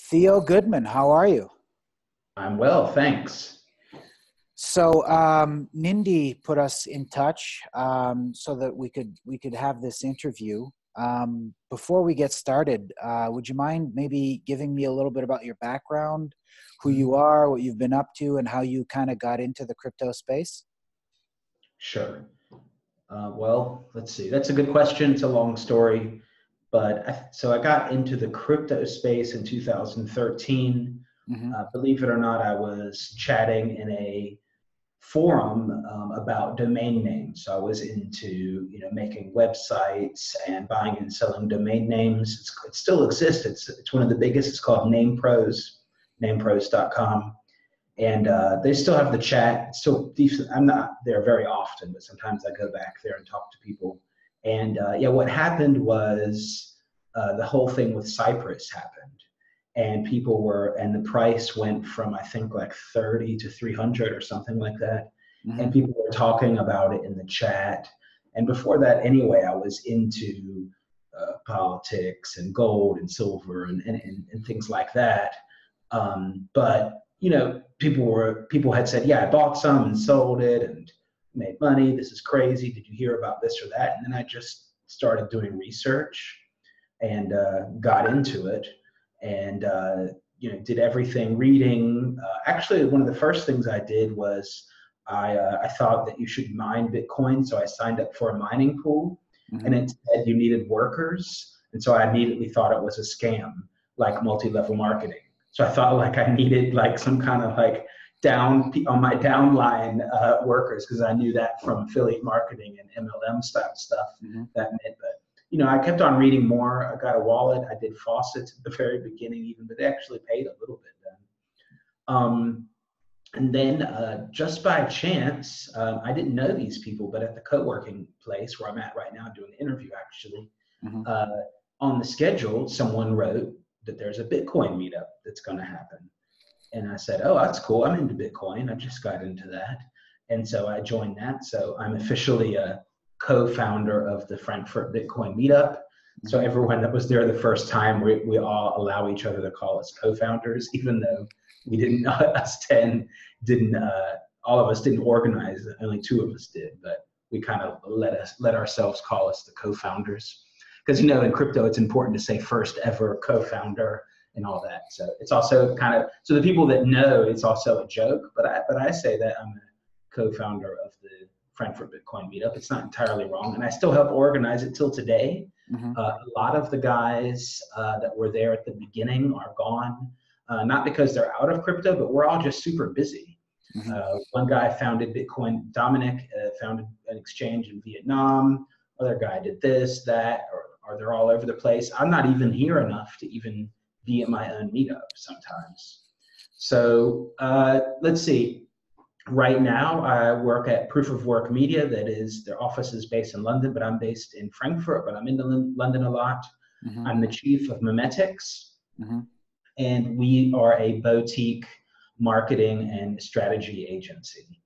Theo Goodman, how are you? I'm well, thanks. So Nindy put us in touch so that we could have this interview. Before we get started, would you mind maybe giving me a little bit about your background, who you are, what you've been up to, and how you kind of got into the crypto space? Sure. Well, let's see. That's a good question. It's a long story, but I got into the crypto space in 2013. Hmm. Believe it or not, I was chatting in a forum about domain names. So I was into making websites and buying and selling domain names. It still exists. It's one of the biggest. It's called NamePros, namepros.com. And they still have the chat. It's still decent. I'm not there very often, but sometimes I go back there and talk to people. And yeah, what happened was the whole thing with Cyprus happened, and the price went from I think like 30 to 300 or something like that. Hmm. And people were talking about it in the chat. And before that, anyway, I was into politics and gold and silver and things like that. But people had said, yeah, I bought some and sold it and made money. This is crazy. Did you hear about this or that? And then I just started doing research and got into it and did everything reading. Actually, one of the first things I did was I thought that you should mine Bitcoin, so I signed up for a mining pool, and Hmm. it said you needed workers, and so I immediately thought it was a scam, like multi-level marketing. So I thought like I needed like some kind of like down on my downline workers, because I knew that from affiliate marketing and MLM style stuff Hmm. that meant. But I kept on reading more. I got a wallet. I did faucets at the very beginning even, but they actually paid a little bit then. And then just by chance, I didn't know these people, but at the co-working place where I'm at right now doing the interview actually, Hmm. uh, on the schedule, someone wrote that there's a Bitcoin meetup that's going to happen. And I said, oh, that's cool. I'm into Bitcoin. I just got into that. And so I joined that. So I'm officially a co-founder of the Frankfurt Bitcoin meetup. So Hmm. everyone that was there the first time, we all allow each other to call us co-founders, even though we didn't, us 10 didn't, all of us didn't organize. Only two of us did, but we kind of let ourselves call us the co-founders. Because, in crypto, it's important to say first ever co-founder and all that. So it's also kind of, so the people that know, it's also a joke, but I say that I'm a co-founder of the Frankfurt Bitcoin meetup. It's not entirely wrong. And I still help organize it till today. Hmm. A lot of the guys that were there at the beginning are gone, not because they're out of crypto, but we're all just super busy. Hmm. One guy founded Bitcoin, Dominic founded an exchange in Vietnam. Other guy did this, that, or they're all over the place. I'm not even here enough to even be at my own meetup sometimes. So let's see. Right now, I work at Proof of Work Media. That is, their office is based in London, but I'm based in Frankfurt, but I'm in London a lot. Hmm. I'm the chief of Memetics, Hmm. and we are a boutique marketing and strategy agency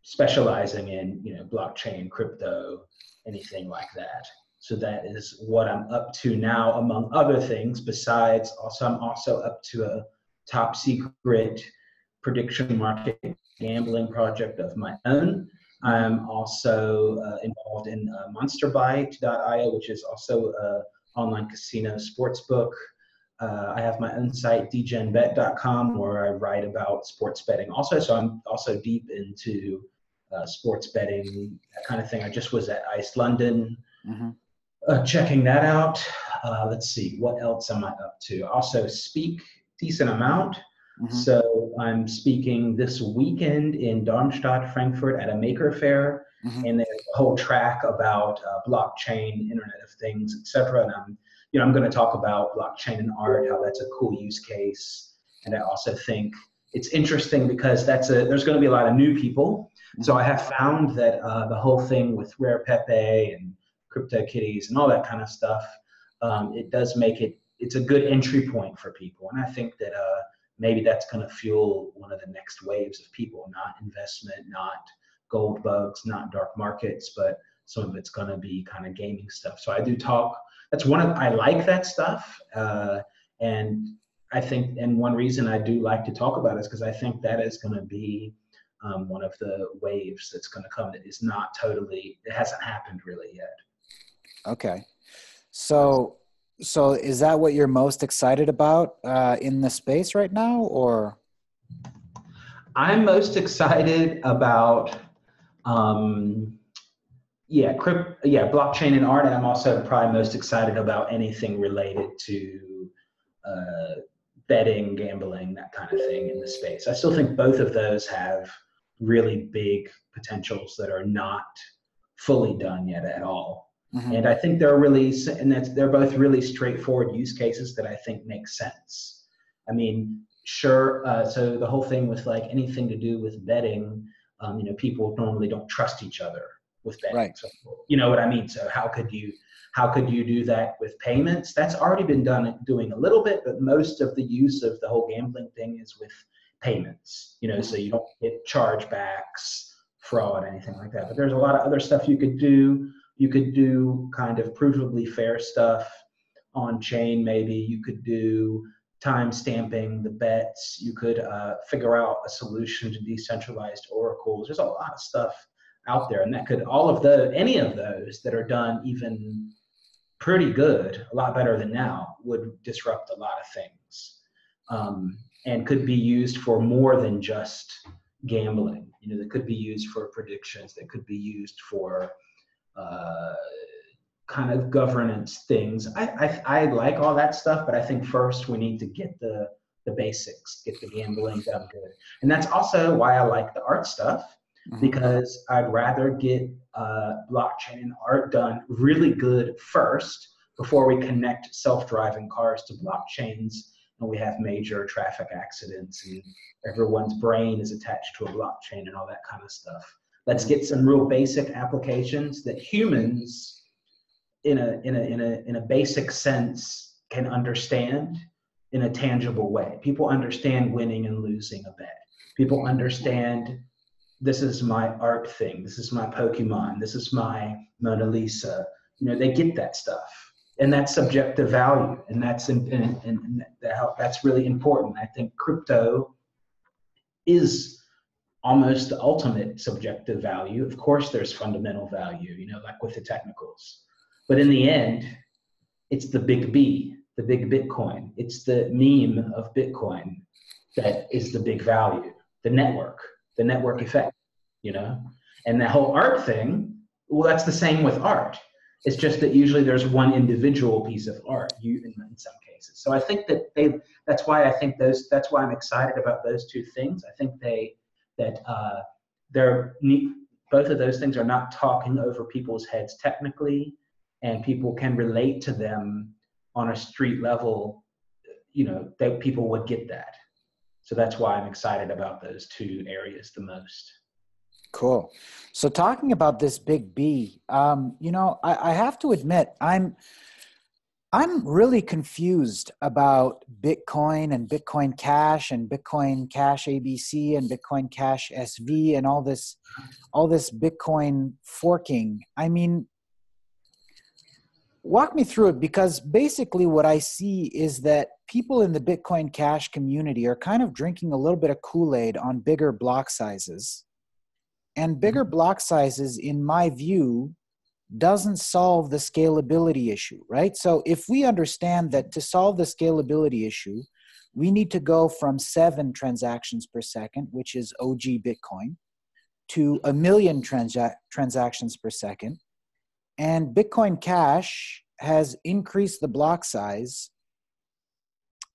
specializing in blockchain, crypto, anything like that. So that is what I'm up to now, among other things. Besides, I'm also up to a top secret prediction market gambling project of my own. Hmm. I'm also involved in monsterbyte.io, which is also an online casino sports book. I have my own site, dgenbet.com, where I write about sports betting also. So I'm also deep into sports betting, that kind of thing. I just was at ICE London Hmm. checking that out. Let's see, what else am I up to? Also speak decent amount. Hmm. So I'm speaking this weekend in Darmstadt, Frankfurt at a maker fair, Hmm. and there's a whole track about blockchain, Internet of Things, etc. And I'm going to talk about blockchain and art, how that's a cool use case. And I also think it's interesting because there's going to be a lot of new people. So Hmm. I have found that the whole thing with Rare Pepe and CryptoKitties and all that kind of stuff, it does make it's a good entry point for people. And I think that maybe that's going to fuel one of the next waves of people, not investment, not gold bugs, not dark markets, but some of it's going to be kind of gaming stuff. So I do talk. I like that stuff. And I think, and one reason I do like to talk about it is because I think that is going to be one of the waves that's going to come that is not totally, it hasn't happened really yet. Okay. So, so is that what you're most excited about in the space right now, or? I'm most excited about, blockchain and art, and I'm also probably most excited about anything related to uh, betting, gambling, that kind of thing in the space. I still think both of those have really big potentials that are not fully done yet at all. Mm-hmm. And I think they're both really straightforward use cases that I think make sense. I mean, sure. So the whole thing with like anything to do with betting, people normally don't trust each other with betting. Right. So you know what I mean? So how could you do that with payments? That's already been doing a little bit, but most of the use of the whole gambling thing is with payments, so you don't get chargebacks, fraud, anything like that. But there's a lot of other stuff you could do. You could do kind of provably fair stuff on chain, maybe. You could do time stamping the bets. You could figure out a solution to decentralized oracles. There's a lot of stuff out there, and that could any of those that are done even pretty good, a lot better than now, would disrupt a lot of things, and could be used for more than just gambling. That could be used for predictions, that could be used for kind of governance things. I like all that stuff, but I think first we need to get the basics, get the gambling done good. And that's also why I like the art stuff, because I'd rather get blockchain and art done really good first before we connect self-driving cars to blockchains and we have major traffic accidents and everyone's brain is attached to a blockchain and all that kind of stuff. Let's get some real basic applications that humans in a basic sense can understand in a tangible way. People understand winning and losing a bet. People understand, this is my art thing, this is my Pokemon, this is my Mona Lisa. They get that stuff, and that's subjective value, and that's that's really important. I think crypto is almost the ultimate subjective value. Of course, there's fundamental value, like with the technicals, but in the end, it's the big B, the big Bitcoin. It's the meme of Bitcoin that is the big value, the network effect, And the whole art thing, well, that's the same with art. It's just that usually there's one individual piece of art in some cases. So I think that's why I'm excited about those two things. I think both of those things are not talking over people's heads technically, and people can relate to them on a street level, that people would get that. So that's why I'm excited about those two areas the most. Cool. So talking about this big B, I have to admit, I'm really confused about Bitcoin and Bitcoin Cash and Bitcoin Cash ABC and Bitcoin Cash SV and all this Bitcoin forking. I mean, walk me through it, because basically what I see is that people in the Bitcoin Cash community are kind of drinking a little bit of Kool-Aid on bigger block sizes. And bigger block sizes, in my view, doesn't solve the scalability issue, right? So if we understand that to solve the scalability issue, we need to go from 7 transactions per second, which is OG Bitcoin, to 1 million transactions per second. And Bitcoin Cash has increased the block size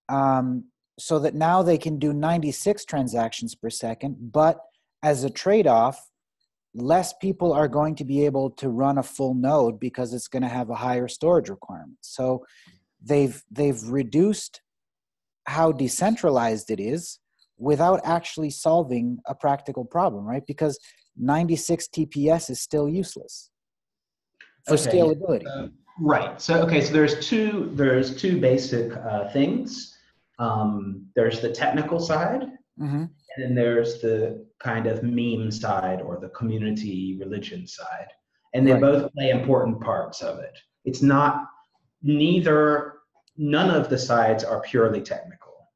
so that now they can do 96 transactions per second, but as a trade-off, less people are going to be able to run a full node because it's going to have a higher storage requirement. So they've reduced how decentralized it is without actually solving a practical problem, right? Because 96 TPS is still useless for scalability. Right. So there's two basic things. There's the technical side, and then there's the kind of meme side or the community religion side, and they both play important parts of it. It's not none of the sides are purely technical.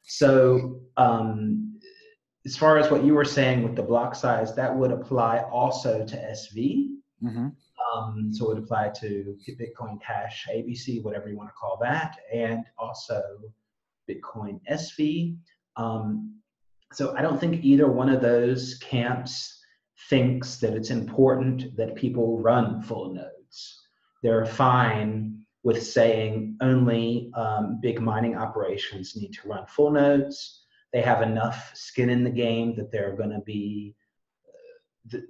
So as far as what you were saying with the block size, that would apply also to SV. Mm-hmm. So it would apply to Bitcoin Cash, ABC, whatever you want to call that, and also Bitcoin SV. So I don't think either one of those camps thinks that it's important that people run full nodes. They're fine with saying only big mining operations need to run full nodes. They have enough skin in the game that they're going to be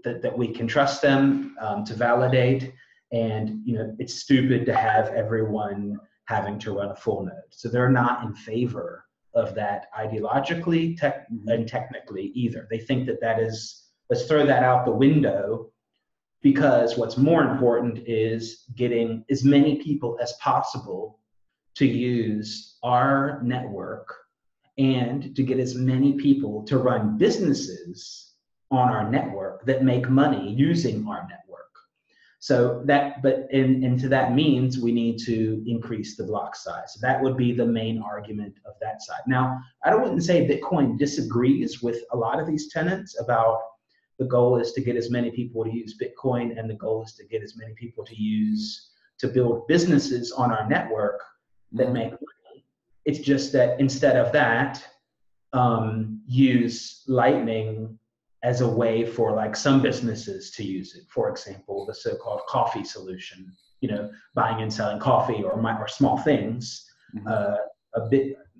that we can trust them to validate. And it's stupid to have everyone having to run a full node. So they're not in favor of that ideologically and technically either. They think that is, let's throw that out the window, because what's more important is getting as many people as possible to use our network and to get as many people to run businesses on our network that make money using our network. So and to that means we need to increase the block size. That would be the main argument of that side. Now, I wouldn't say Bitcoin disagrees with a lot of these tenets about the goal is to get as many people to use Bitcoin, and the goal is to get as many people to build businesses on our network that make money. It's just that instead of that, use Lightning as a way for like some businesses to use it. For example, the so-called coffee solution, buying and selling coffee or small things.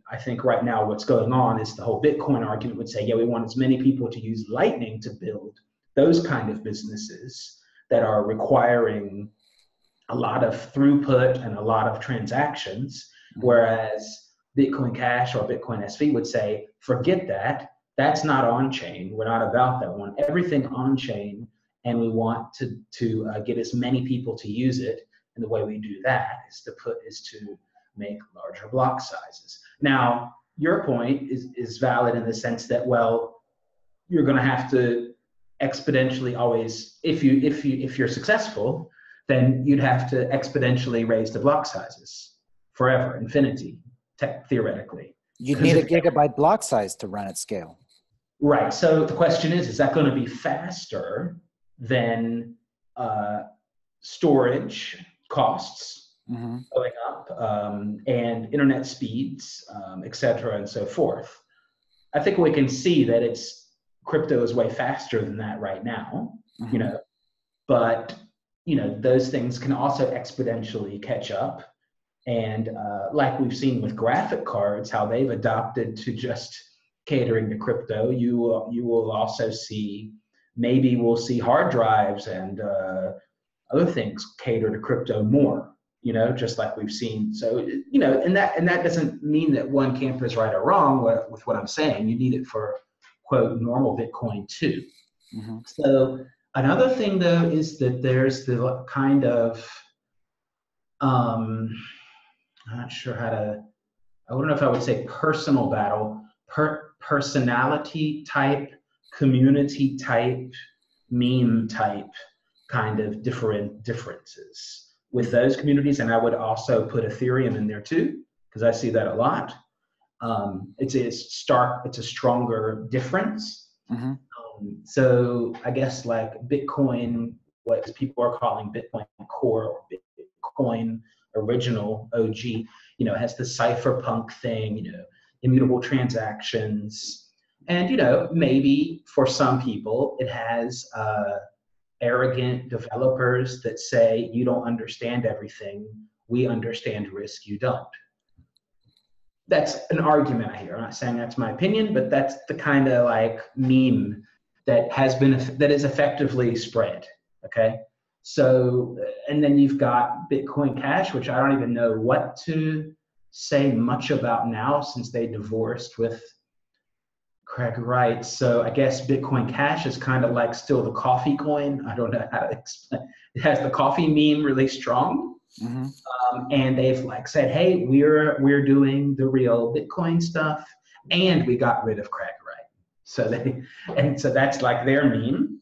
I think right now what's going on is the whole Bitcoin argument would say, yeah, we want as many people to use Lightning to build those kind of businesses that are requiring a lot of throughput and a lot of transactions, whereas Bitcoin Cash or Bitcoin SV would say, forget that. That's not on-chain. We're not about that one. Everything on-chain, and we want to get as many people to use it. And the way we do that is to make larger block sizes. Now, your point is valid in the sense that, well, you're going to have to exponentially always, if you're successful, then you'd have to exponentially raise the block sizes forever, infinity, theoretically. You'd need a gigabyte block size to run at scale. Right. So the question is that going to be faster than storage costs going up and internet speeds, et cetera, and so forth? I think we can see that crypto is way faster than that right now, but those things can also exponentially catch up. And like we've seen with graphic cards, how they've adopted to just catering to crypto, you will also see, maybe we'll see hard drives and other things cater to crypto more, just like we've seen. So, and that doesn't mean that one camp is right or wrong with what I'm saying. You need it for, quote, normal Bitcoin too. So another thing though is that there's the kind of, I'm not sure I don't know if I would say personal battle, personality type, community type, meme type kind of differences with those communities. And I would also put Ethereum in there too, because I see that a lot. It's a stronger difference. So I guess like Bitcoin, what people are calling Bitcoin Core or Bitcoin Original OG, has the cypherpunk thing, immutable transactions. And, maybe for some people, it has arrogant developers that say, you don't understand everything. We understand risk, you don't. That's an argument I hear. I'm not saying that's my opinion, but that's the kind of like meme that is effectively spread. Okay. So, and then you've got Bitcoin Cash, which I don't even know what to say much about now since they divorced with Craig Wright. So I guess Bitcoin Cash is kind of like still the coffee coin. I don't know how to explain. It has the coffee meme really strong. And they've like said, hey, we're doing the real Bitcoin stuff, and we got rid of Craig Wright. So that's like their meme.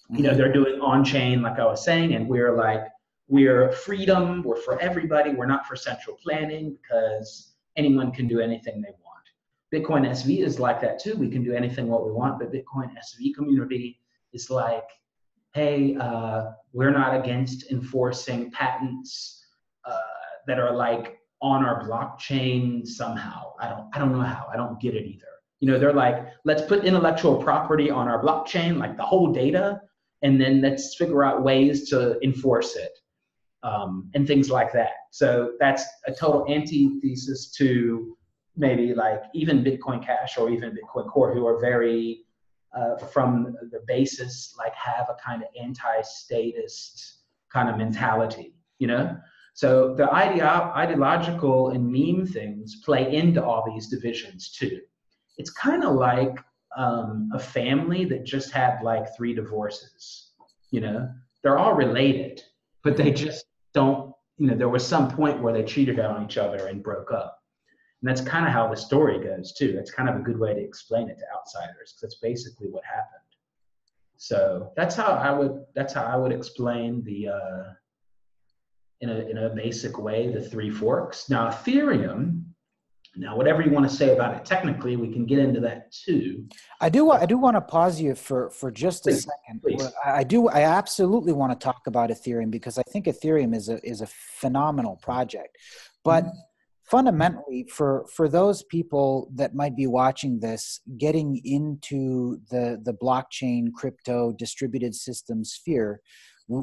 They're doing on-chain, like I was saying, and we're freedom, we're for everybody, we're not for central planning because anyone can do anything they want. Bitcoin SV is like that too. We can do anything what we want, but Bitcoin SV community is like, hey, we're not against enforcing patents that are like on our blockchain somehow. I don't know how. I don't get it either. You know, they're like, let's put intellectual property on our blockchain, like the whole data, and then let's figure out ways to enforce it, and things like that. So that's a total antithesis to maybe like even Bitcoin Cash or even Bitcoin Core, who are very from the basis, like have a kind of anti-statist kind of mentality, you know? So the ideological and meme things play into all these divisions too. It's kind of like a family that just had like 3 divorces, you know? They're all related, but they just don't, you know, there was some point where they cheated on each other and broke up. And that's kind of how the story goes too. That's kind of a good way to explain it to outsiders, because that's basically what happened. So that's how I would explain the in a basic way the 3 forks. Now Ethereum, now whatever you want to say about it technically, we can get into that too. I do want to pause you for just a second. Please. I absolutely want to talk about Ethereum, because I think Ethereum is a phenomenal project. But fundamentally, for those people that might be watching this, getting into the blockchain, crypto, distributed system sphere,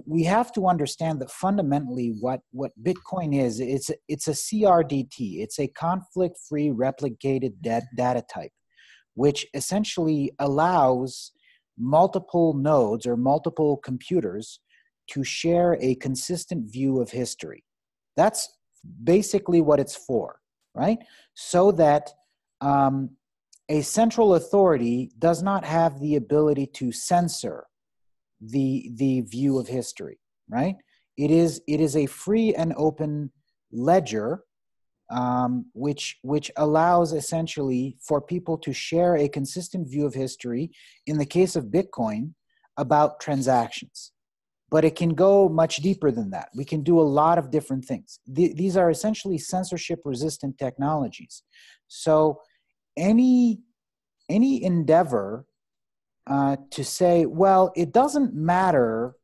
we have to understand that fundamentally what Bitcoin is, it's a CRDT. It's a conflict-free replicated data type, which essentially allows multiple nodes or multiple computers to share a consistent view of history. That's basically what it's for, right? So that a central authority does not have the ability to censor the view of history, right? It is a free and open ledger, which allows essentially for people to share a consistent view of history, in the case of Bitcoin, about transactions. But it can go much deeper than that. We can do a lot of different things. These are essentially censorship-resistant technologies. So any endeavor to say, well, it doesn't matter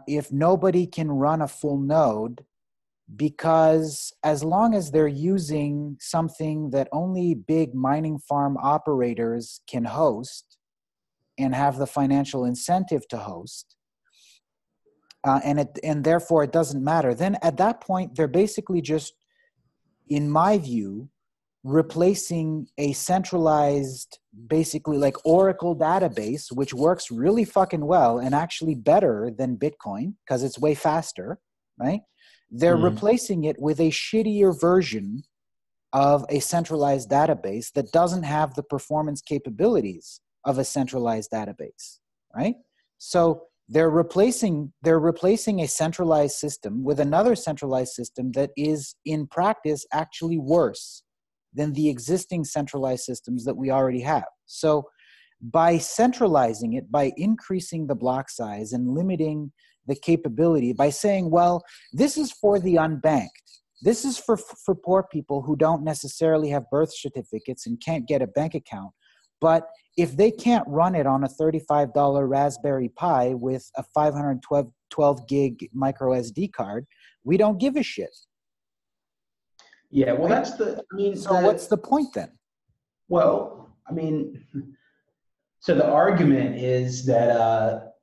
if nobody can run a full node, because as long as they're using something that only big mining farm operators can host and have the financial incentive to host, and therefore it doesn't matter, then at that point they're basically just, in my view, replacing a centralized, basically like Oracle database, which works really fucking well and actually better than Bitcoin because it's way faster, right? They're replacing it with a shittier version of a centralized database that doesn't have the performance capabilities of a centralized database, right? So they're replacing a centralized system with another centralized system that is in practice actually worse than the existing centralized systems that we already have. So by centralizing it, by increasing the block size and limiting the capability, by saying, well, this is for the unbanked, this is for poor people who don't necessarily have birth certificates and can't get a bank account, but if they can't run it on a $35 Raspberry Pi with a 512 gig micro SD card, we don't give a shit. Yeah, well, that's the, I mean. So what's the point then? Well, I mean, so the argument is that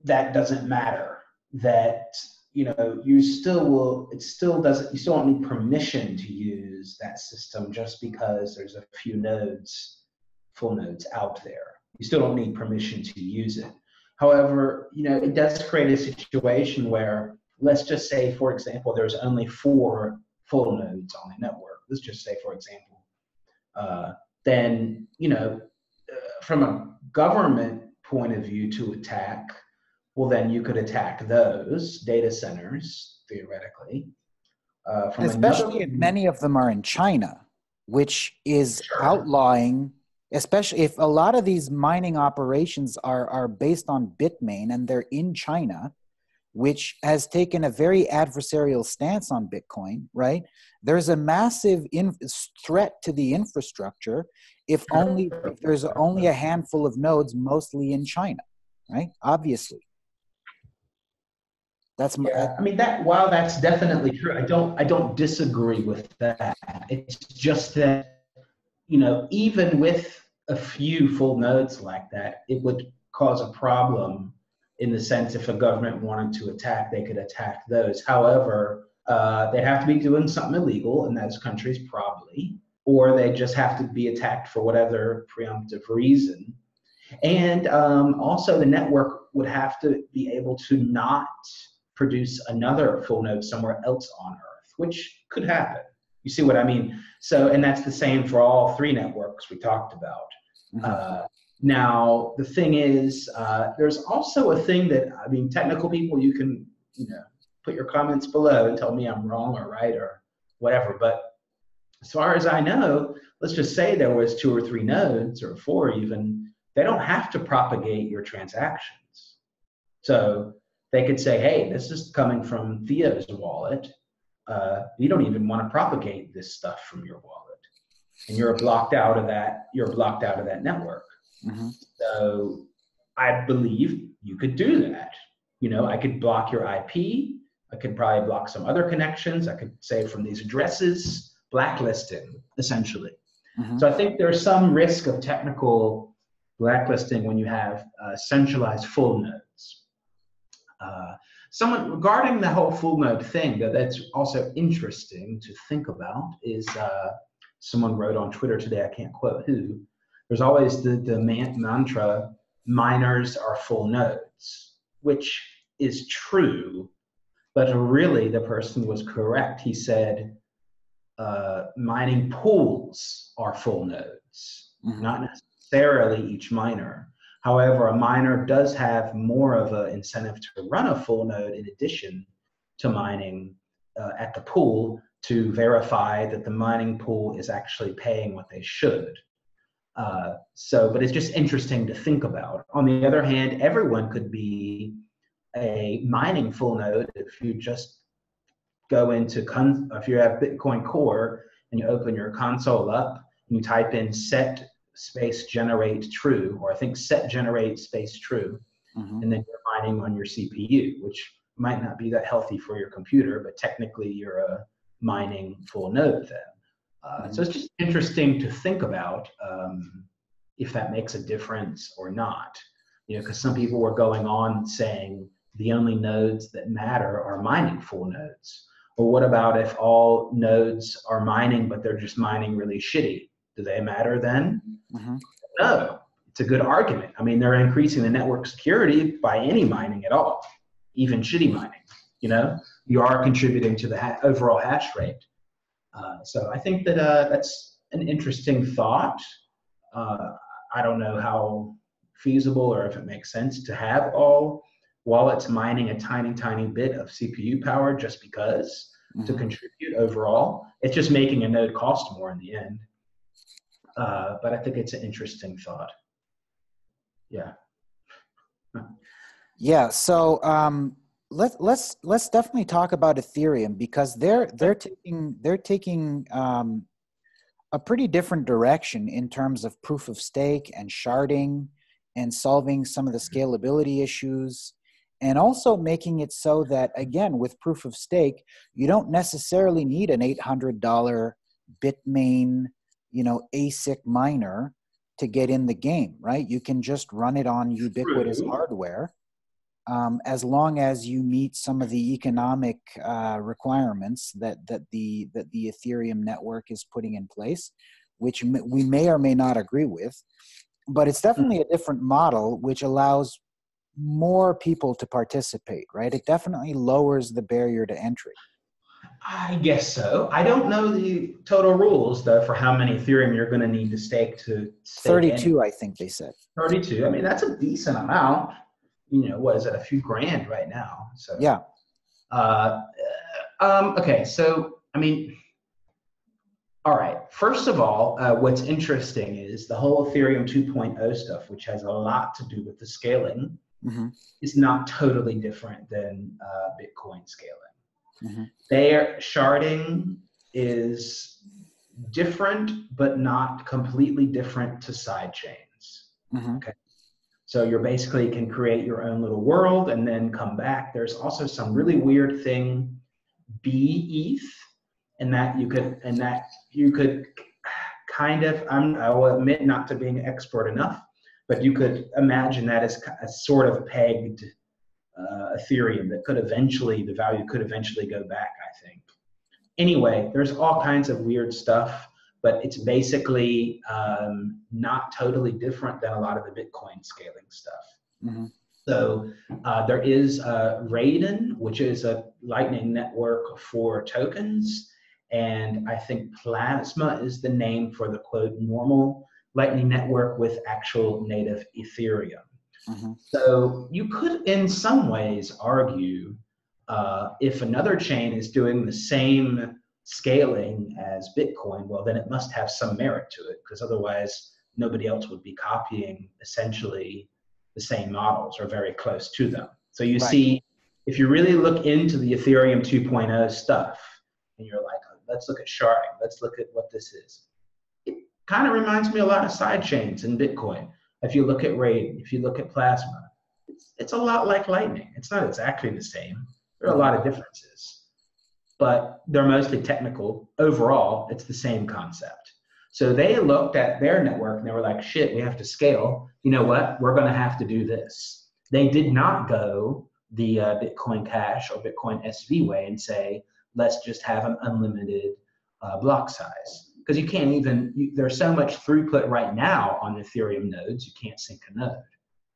that doesn't matter, that, you know, you still will, it still doesn't, you still don't need permission to use that system just because there's a few nodes, full nodes out there. You still don't need permission to use it. However, you know, it does create a situation where, let's just say, for example, there's only 4 full nodes on the network. Let's just say, for example, then, you know, from a government point of view to attack, well, then you could attack those data centers, theoretically. Especially if many of them are in China, which is outlawing, especially if a lot of these mining operations are based on Bitmain and they're in China, which has taken a very adversarial stance on Bitcoin, right? there's a massive threat to the infrastructure if there's only a handful of nodes, mostly in China, right? Obviously. That's I mean, that while that's definitely true, I don't disagree with that. It's just that, you know, even with a few full nodes like that, it would cause a problem in the sense if a government wanted to attack, they could attack those. However, they'd have to be doing something illegal in those countries probably, or they just have to be attacked for whatever preemptive reason. And also the network would have to be able to not produce another full node somewhere else on Earth, which could happen. You see what I mean? So, and that's the same for all three networks we talked about. Mm-hmm. Now, the thing is, there's also a thing that, I mean, technical people, you can, you know, put your comments below and tell me I'm wrong or right or whatever. But as far as I know, let's just say there was 2 or 3 nodes or 4 even, they don't have to propagate your transactions. So they could say, hey, this is coming from Theo's wallet. You don't even want to propagate this stuff from your wallet. And you're blocked out of that network. Mm-hmm. So I believe you could do that. You know, I could block your IP. I could probably block some other connections. I could say from these addresses, blacklisting, essentially. Mm-hmm. So I think there's some risk of technical blacklisting when you have centralized full nodes. Regarding the whole full node thing, that's also interesting to think about is someone wrote on Twitter today, I can't quote who, there's always the mantra, miners are full nodes, which is true, but really the person was correct. He said mining pools are full nodes, Mm-hmm. not necessarily each miner. However, a miner does have more of an incentive to run a full node in addition to mining at the pool to verify that the mining pool is actually paying what they should. But it's just interesting to think about. On the other hand, everyone could be a mining full node if you just go into, if you have Bitcoin Core and you open your console up, and you type in set space generate true, or I think set generate space true, Mm-hmm. and then you're mining on your CPU, which might not be that healthy for your computer, but technically you're a mining full node then. So it's just interesting to think about if that makes a difference or not. You know, because some people were going on saying the only nodes that matter are mining full nodes. Well, what about if all nodes are mining, but they're just mining really shitty? Do they matter then? Mm-hmm. No, it's a good argument. I mean, they're increasing the network security by any mining at all, even shitty mining. You know, you are contributing to the overall hash rate. So I think that that's an interesting thought. I don't know how feasible or if it makes sense to have all wallets mining a tiny, tiny bit of CPU power just because to contribute overall. It's just making a node cost more in the end. But I think it's an interesting thought. Yeah. Yeah. So let's definitely talk about Ethereum because they're taking a pretty different direction in terms of proof of stake and sharding and solving some of the scalability issues, and also making it so that, again, with proof of stake, you don't necessarily need an $800 Bitmain, ASIC miner to get in the game, right? You can just run it on ubiquitous hardware, as long as you meet some of the economic requirements that the Ethereum network is putting in place, which we may or may not agree with. But it's definitely a different model, which allows more people to participate, right? It definitely lowers the barrier to entry. I guess so. I don't know the total rules, though, for how many Ethereum you're going to need to stake 32, I think they said. 32. I mean, that's a decent amount. What is it? A few grand right now. So yeah. Okay. So, I mean, all right. First of all, what's interesting is the whole Ethereum 2.0 stuff, which has a lot to do with the scaling, is not totally different than Bitcoin scaling. Their sharding is different, but not completely different to side chains. Mm-hmm. Okay. So you basically can create your own little world and then come back. There's also some really weird thing, B ETH, and that you could kind of, I will admit not to being expert enough, but you could imagine that as a sort of pegged Ethereum that could eventually, the value could eventually go back, I think. Anyway, there's all kinds of weird stuff, but it's basically not totally different than a lot of the Bitcoin scaling stuff. Mm-hmm. So there is Raiden, which is a Lightning network for tokens. And I think Plasma is the name for the quote normal Lightning network with actual native Ethereum. Mm-hmm. So you could, in some ways, argue if another chain is doing the same scaling as Bitcoin, well, then it must have some merit to it, because otherwise nobody else would be copying essentially the same models or very close to them. So you see, if you really look into the Ethereum 2.0 stuff, and you're like, oh, let's look at sharding, let's look at what this is. It kind of reminds me a lot of side chains in Bitcoin. If you look at Raid, if you look at Plasma, it's a lot like Lightning. It's not exactly the same. There are a lot of differences, but they're mostly technical. Overall, it's the same concept. So they looked at their network and they were like, shit, we have to scale. You know what? We're going to have to do this. They did not go the Bitcoin Cash or Bitcoin SV way and say, let's just have an unlimited block size. Because you can't even, there's so much throughput right now on Ethereum nodes, you can't sync a node.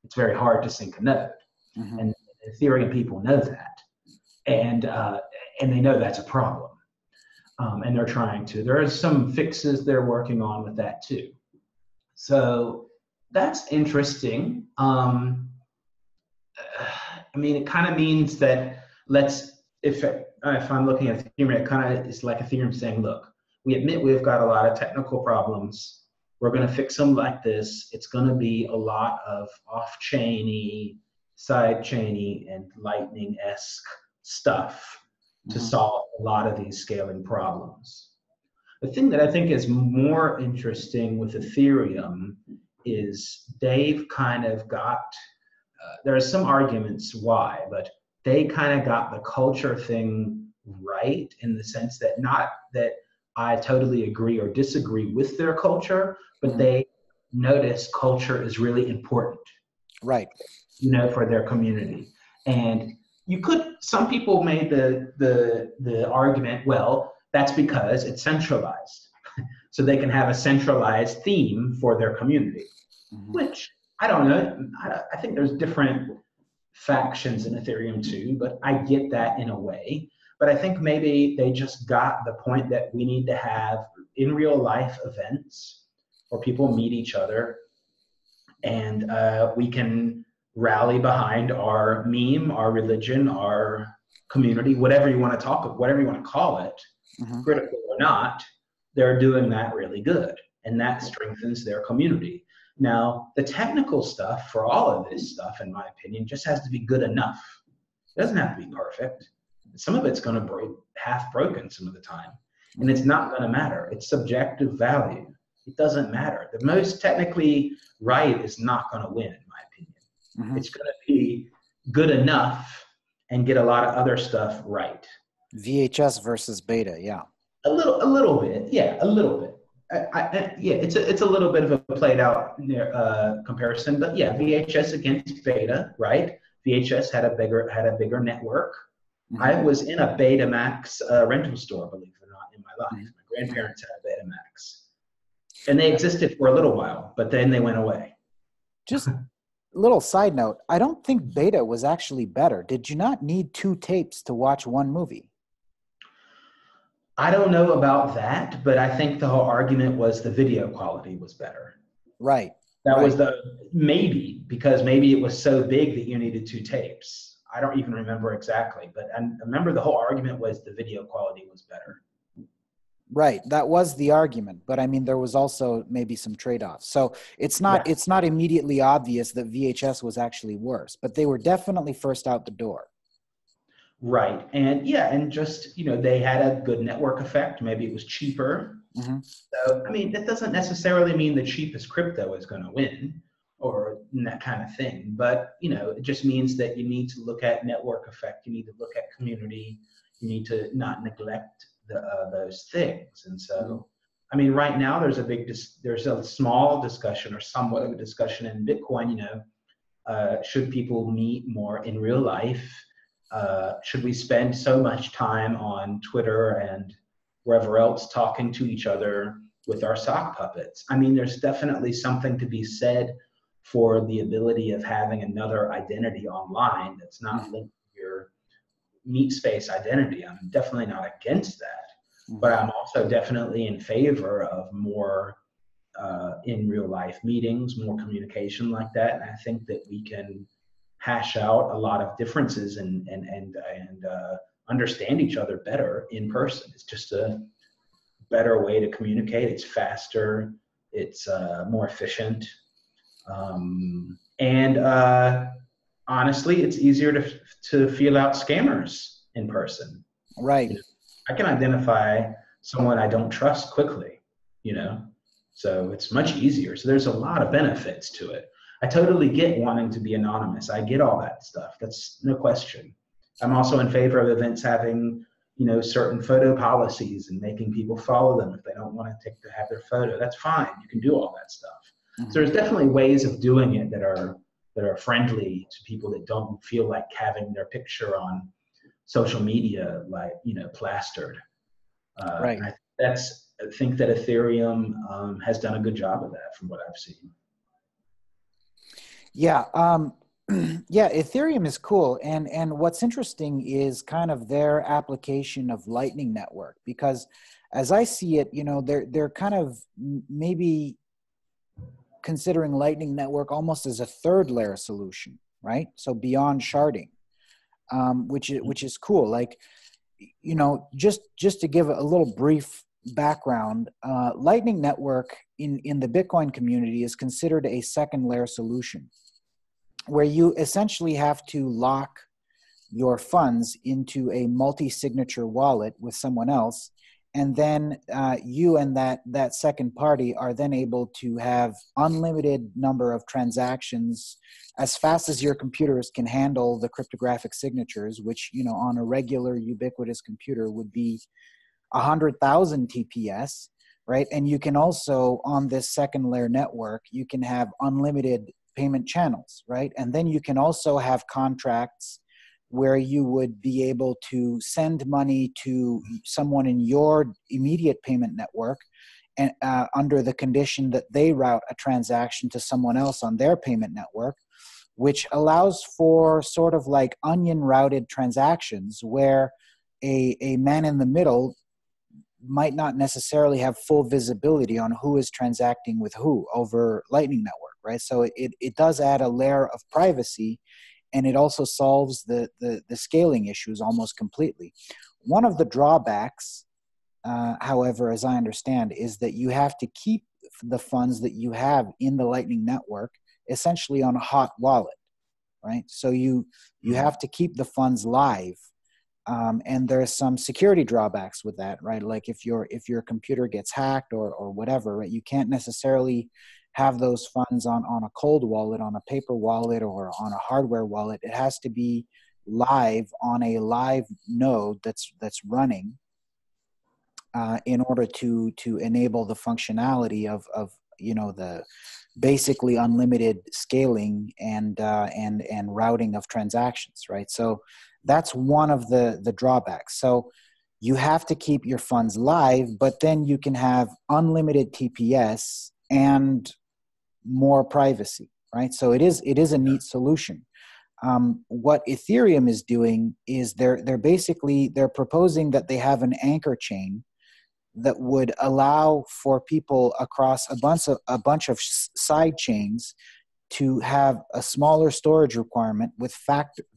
It's very hard to sync a node. Mm-hmm. And Ethereum people know that. And they know that's a problem. And they're trying to. There are some fixes they're working on with that too. So that's interesting. I mean, it kind of means that if I'm looking at Ethereum, it kind of is like Ethereum saying, look, we admit we've got a lot of technical problems. We're going to fix them like this. It's going to be a lot of off-chainy, side-chainy, and Lightning-esque stuff to solve a lot of these scaling problems. The thing that I think is more interesting with Ethereum is they've kind of got, there are some arguments why, but they kind of got the culture thing right, in the sense that not that I totally agree or disagree with their culture, but they notice culture is really important. Right. You know, for their community. And you could, some people made the argument, well, that's because it's centralized. So they can have a centralized theme for their community, which I don't know. I think there's different factions in Ethereum too, but I get that in a way. But I think maybe they just got the point that we need to have in real life events where people meet each other and we can rally behind our meme, our religion, our community, whatever you want to whatever you want to call it, critical or not, they're doing that really good. And that strengthens their community. Now, the technical stuff for all of this stuff, in my opinion, just has to be good enough. It doesn't have to be perfect. Some of it's going to break, half broken some of the time. And it's not going to matter. It's subjective value. It doesn't matter. The most technically right is not going to win, in my opinion. It's going to be good enough and get a lot of other stuff right. VHS versus beta, yeah. A little bit, yeah, a little bit. Yeah, it's a little bit of a played out comparison, but yeah, VHS against beta, right? VHS had a bigger network. I was in a Betamax rental store, believe it or not, in my life. My grandparents had a Betamax, and they existed for a little while, but then they went away. Just a little side note, I don't think beta was actually better. Did you not need 2 tapes to watch one movie? I don't know about that, but I think the whole argument was the video quality was better. Right. That was maybe because maybe it was so big that you needed 2 tapes. I don't even remember exactly, but I remember the whole argument was the video quality was better. Right. That was the argument. But I mean, there was also maybe some trade-offs. So it's not immediately obvious that VHS was actually worse, but they were definitely first out the door. Right. And yeah, and just, they had a good network effect. Maybe it was cheaper. Mm-hmm. So, I mean, that doesn't necessarily mean the cheapest crypto is going to win or that kind of thing. But, it just means that you need to look at network effect. You need to look at community. You need to not neglect those things. And Mm-hmm. so, I mean, right now there's there's a small discussion or somewhat of a discussion in Bitcoin, should people meet more in real life? Should we spend so much time on Twitter and wherever else talking to each other with our sock puppets? I mean, there's definitely something to be said for the ability of having another identity online that's not linked to your meat space identity. I'm definitely not against that, but Mm-hmm. I'm also definitely in favor of more in real life meetings, more communication like that. And I think that we can hash out a lot of differences and understand each other better in person. It's just a better way to communicate. It's faster. It's more efficient. And honestly, it's easier to feel out scammers in person. Right. You know, I can identify someone I don't trust quickly, you know, so it's much easier. So there's a lot of benefits to it. I totally get wanting to be anonymous. I get all that stuff. That's no question. I'm also in favor of events having, certain photo policies and making people follow them if they don't want to have their photo. That's fine. You can do all that stuff. So Mm-hmm. there's definitely ways of doing it that are friendly to people that don't feel like having their picture on social media, like, plastered. Right. And I think that Ethereum has done a good job of that from what I've seen. Yeah. Yeah, Ethereum is cool. And what's interesting is kind of their application of Lightning Network, because as I see it, they're kind of maybe considering Lightning Network almost as a third layer solution, right? So beyond sharding, which is cool. Like, just to give a little brief background, Lightning Network in the Bitcoin community is considered a second layer solution, where you essentially have to lock your funds into a multi-signature wallet with someone else, and then you and that second party are then able to have unlimited number of transactions as fast as your computers can handle the cryptographic signatures, which on a regular ubiquitous computer would be 100,000 TPS, right? And you can also, on this second layer network, you can have unlimited payment channels, right? And then you can also have contracts where you would be able to send money to someone in your immediate payment network, and under the condition that they route a transaction to someone else on their payment network, which allows for sort of like onion routed transactions where a man in the middle might not necessarily have full visibility on who is transacting with who over Lightning Network, right? So it does add a layer of privacy, and it also solves the scaling issues almost completely. One of the drawbacks, however, as I understand, is that you have to keep the funds that you have in the Lightning Network essentially on a hot wallet, right? So you have to keep the funds live. And there's some security drawbacks with that, right? Like if your computer gets hacked or whatever, right? You can't necessarily have those funds on a cold wallet, on a paper wallet, or on a hardware wallet. It has to be live on a live node that's running in order to enable the functionality of the basically unlimited scaling and routing of transactions, right? So that's one of the drawbacks. So you have to keep your funds live, but then you can have unlimited TPS and more privacy, right? So it is a neat solution. What Ethereum is doing is they're proposing that they have an anchor chain that would allow for people across a bunch of side chains to have a smaller storage requirement with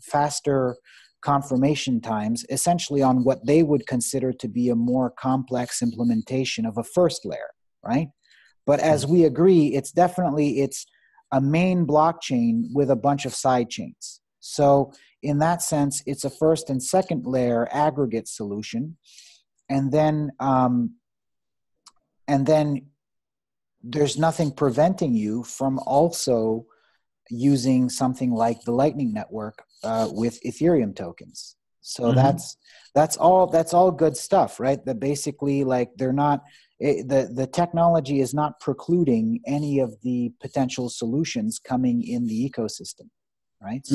faster confirmation times, essentially on what they would consider to be a more complex implementation of a first layer, right? But as we agree, it's a main blockchain with a bunch of side chains. So in that sense, it's a first and second layer aggregate solution. And then there's nothing preventing you from also using something like the Lightning Network with Ethereum tokens. So that's all good stuff, right? That basically, like, they're not, the technology is not precluding any of the potential solutions coming in the ecosystem, right?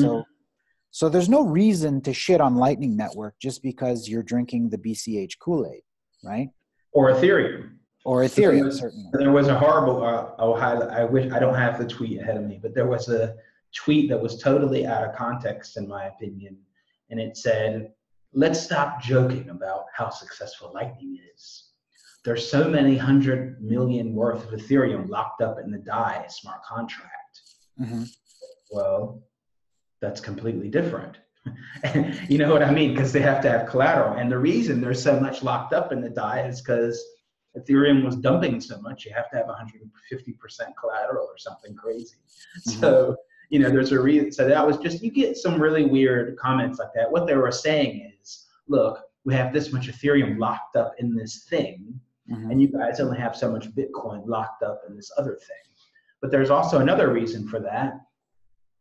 So there's no reason to shit on Lightning Network just because you're drinking the BCH Kool-Aid, right? Or Ethereum. Or Ethereum, certainly. There was a horrible, I wish, I don't have the tweet ahead of me, but there was a tweet that was totally out of context, in my opinion. And it said, let's stop joking about how successful Lightning is. There's so many 100 million worth of Ethereum locked up in the DAI smart contract. Well, that's completely different. You know what I mean? Because they have to have collateral. And the reason there's so much locked up in the DAI is because Ethereum was dumping so much. You have to have 150% collateral or something crazy. So, you know, there's a reason. So that was just, you get some really weird comments like that. What they were saying is, look, we have this much Ethereum locked up in this thing, and you guys only have so much Bitcoin locked up in this other thing. But there's also another reason for that.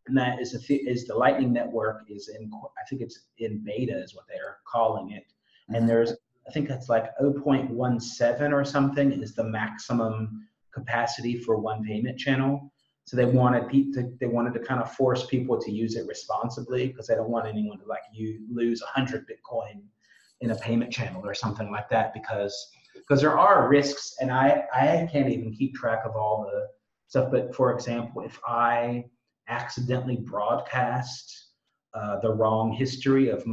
And that is the Lightning Network is in, I think it's in beta is what they're calling it. And there's, I think that's like 0.17 or something is the maximum capacity for one payment channel. So they wanted to kind of force people to use it responsibly, because they don't want anyone to, like, you lose 100 Bitcoin in a payment channel or something like that, because there are risks, and I can't even keep track of all the stuff. But for example, if I accidentally broadcast the wrong history of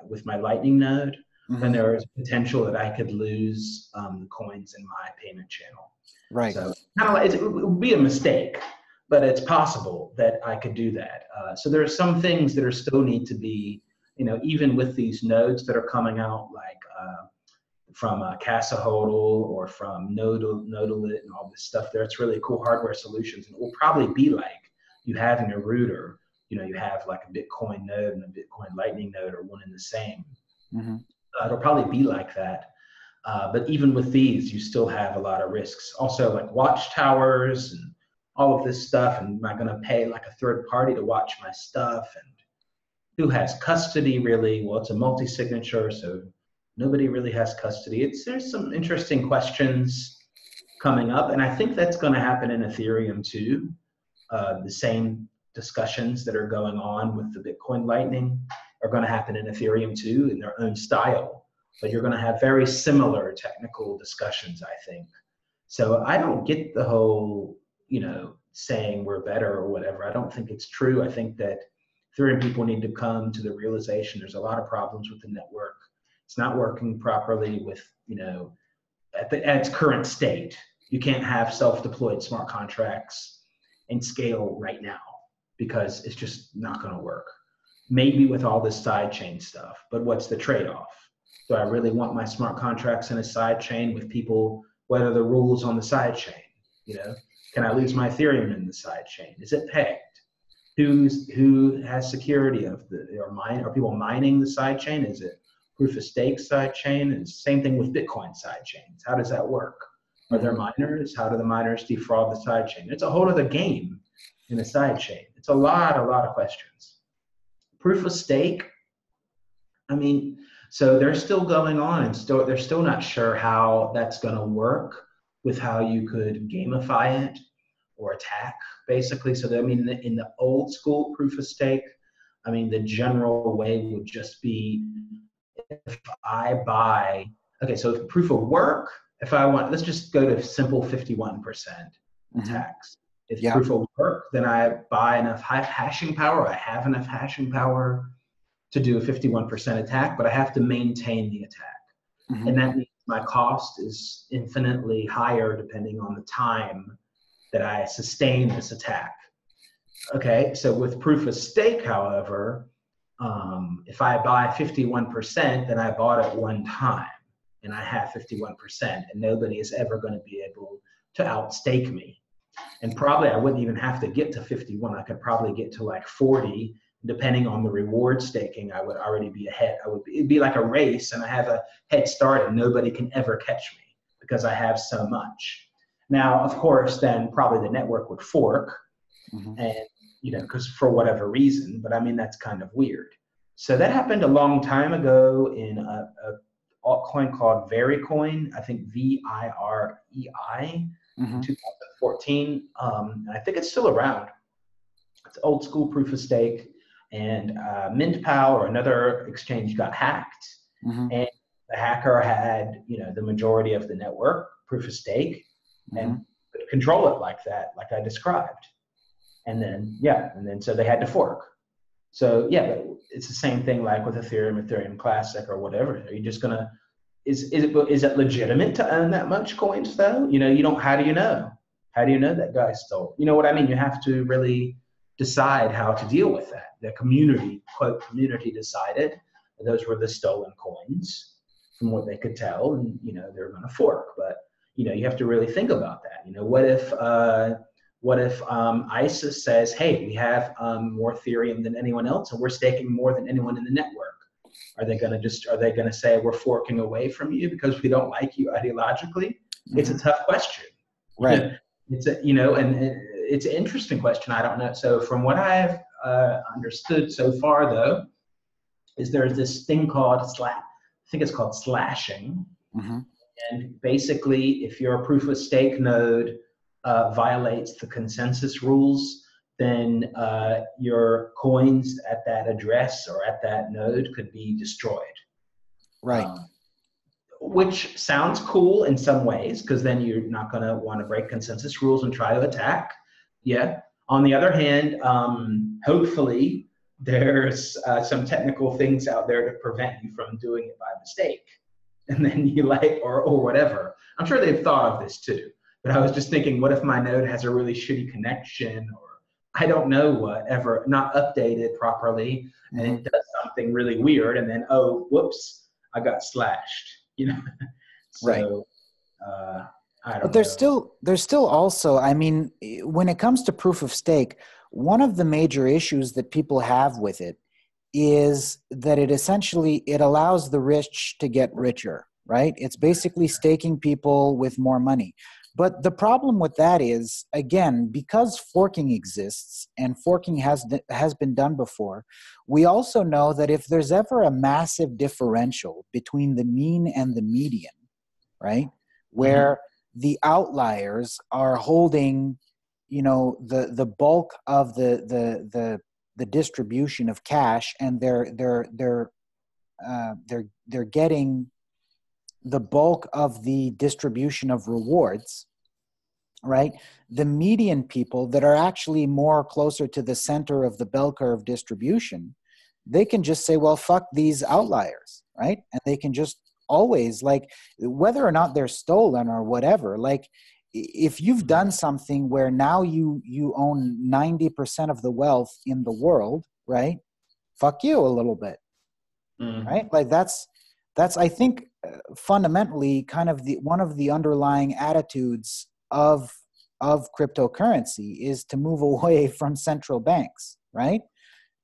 with my Lightning node, then there is potential that I could lose the coins in my payment channel. Right. So kind of like, it would be a mistake, but it's possible that I could do that. So there are some things that are still need to be, you know, even with these nodes that are coming out, like from Casa Hodl or from Nodalit and all this stuff there. It's really cool hardware solutions, and it will probably be like you having a router. You know, you have like a Bitcoin node and a Bitcoin Lightning node, or one in the same. It'll probably be like that. But even with these, you still have a lot of risks. Also, like watchtowers and all of this stuff. And am I going to pay like a third party to watch my stuff? And who has custody, really? Well, it's a multi-signature, so nobody really has custody. There's some interesting questions coming up, and I think that's going to happen in Ethereum too. The same discussions that are going on with the Bitcoin Lightning are going to happen in Ethereum too, in their own style. But you're going to have very similar technical discussions, I think. So I don't get the whole, you know, saying we're better or whatever. I don't think it's true. I think that Ethereum people need to come to the realization there's a lot of problems with the network. It's not working properly with, you know, at its current state. You can't have self-deployed smart contracts and scale right now, because it's just not going to work. Maybe with all this sidechain stuff, but what's the trade-off? Do I really want my smart contracts in a sidechain with people? What are the rules on the sidechain? You know, can I lose my Ethereum in the sidechain? Is it pegged? Who has security of are people mining the sidechain? Is it proof of stake sidechain? And same thing with Bitcoin sidechains. How does that work? Are there miners? How do the miners defraud the sidechain? It's a whole other game in the sidechain. It's a lot of questions. Proof of stake, I mean, so they're still going on, and they're still not sure how that's going to work with how you could gamify it or attack, basically. So I mean, in the old school proof of stake, I mean, the general way would just be, if I buy, okay, so if proof of work, if I want, let's just go to simple 51% tax. If proof of work, then I buy enough hashing power, I have enough hashing power to do a 51% attack, but I have to maintain the attack. And that means my cost is infinitely higher depending on the time that I sustain this attack. Okay, so with proof of stake, however, if I buy 51%, then I bought it one time, and I have 51%, and nobody is ever going to be able to outstake me. And probably I wouldn't even have to get to 51. I could probably get to like 40 Depending on the reward staking, I would already be ahead. It'd be like a race, and I have a head start, and nobody can ever catch me because I have so much. Now, of course, then probably the network would fork, and because for whatever reason. But I mean, that's kind of weird. So that happened a long time ago in a altcoin called Vericoin. I think VIREI in 2014. And I think it's still around. It's old school proof of stake. And MintPal or another exchange got hacked, and the hacker had the majority of the network proof of stake and could control it like that, like I described. And then so they had to fork. So but it's the same thing like with Ethereum Classic or whatever. Are you just gonna is it legitimate to own that much coins though? You don't. How do you know? How do you know that guy stole? You know what I mean? You have to really decide how to deal with that. The community, quote, community decided that those were the stolen coins from what they could tell, and they're going to fork. But you have to really think about that. What if ISIS says, hey, we have more Ethereum than anyone else, and we're staking more than anyone in the network? Are they going to say we're forking away from you because we don't like you ideologically? It's a tough question, right? It's it's an interesting question. I don't know. So from what I've understood so far, though, is there's this thing called I think it's called slashing. And basically, if your proof of stake node violates the consensus rules, then your coins at that address or at that node could be destroyed. Right. Which sounds cool in some ways, because then you're not going to want to break consensus rules and try to attack. Yeah. On the other hand, hopefully there's some technical things out there to prevent you from doing it by mistake. And then you or whatever. I'm sure they've thought of this too. But I was just thinking, what if my node has a really shitty connection, or I don't know whatever, not updated properly, and it does something really weird, and then, oh, whoops, I got slashed. So I don't know. But there's still also, I mean, when it comes to proof of stake, one of the major issues that people have with it is that it allows the rich to get richer, right? It's basically staking people with more money. But the problem with that is, again, because forking exists and forking has been done before, we also know that if there's ever a massive differential between the mean and the median, right, where the outliers are holding, the bulk of the distribution of cash, and they're getting the bulk of the distribution of rewards, right? The median people that are actually more closer to the center of the bell curve distribution, they can just say, well, fuck these outliers, right? And they can just always, whether or not they're stolen or whatever, if you've done something where now you own 90% of the wealth in the world, right? Fuck you a little bit, right? That's I think fundamentally kind of one of the underlying attitudes of cryptocurrency is to move away from central banks, right?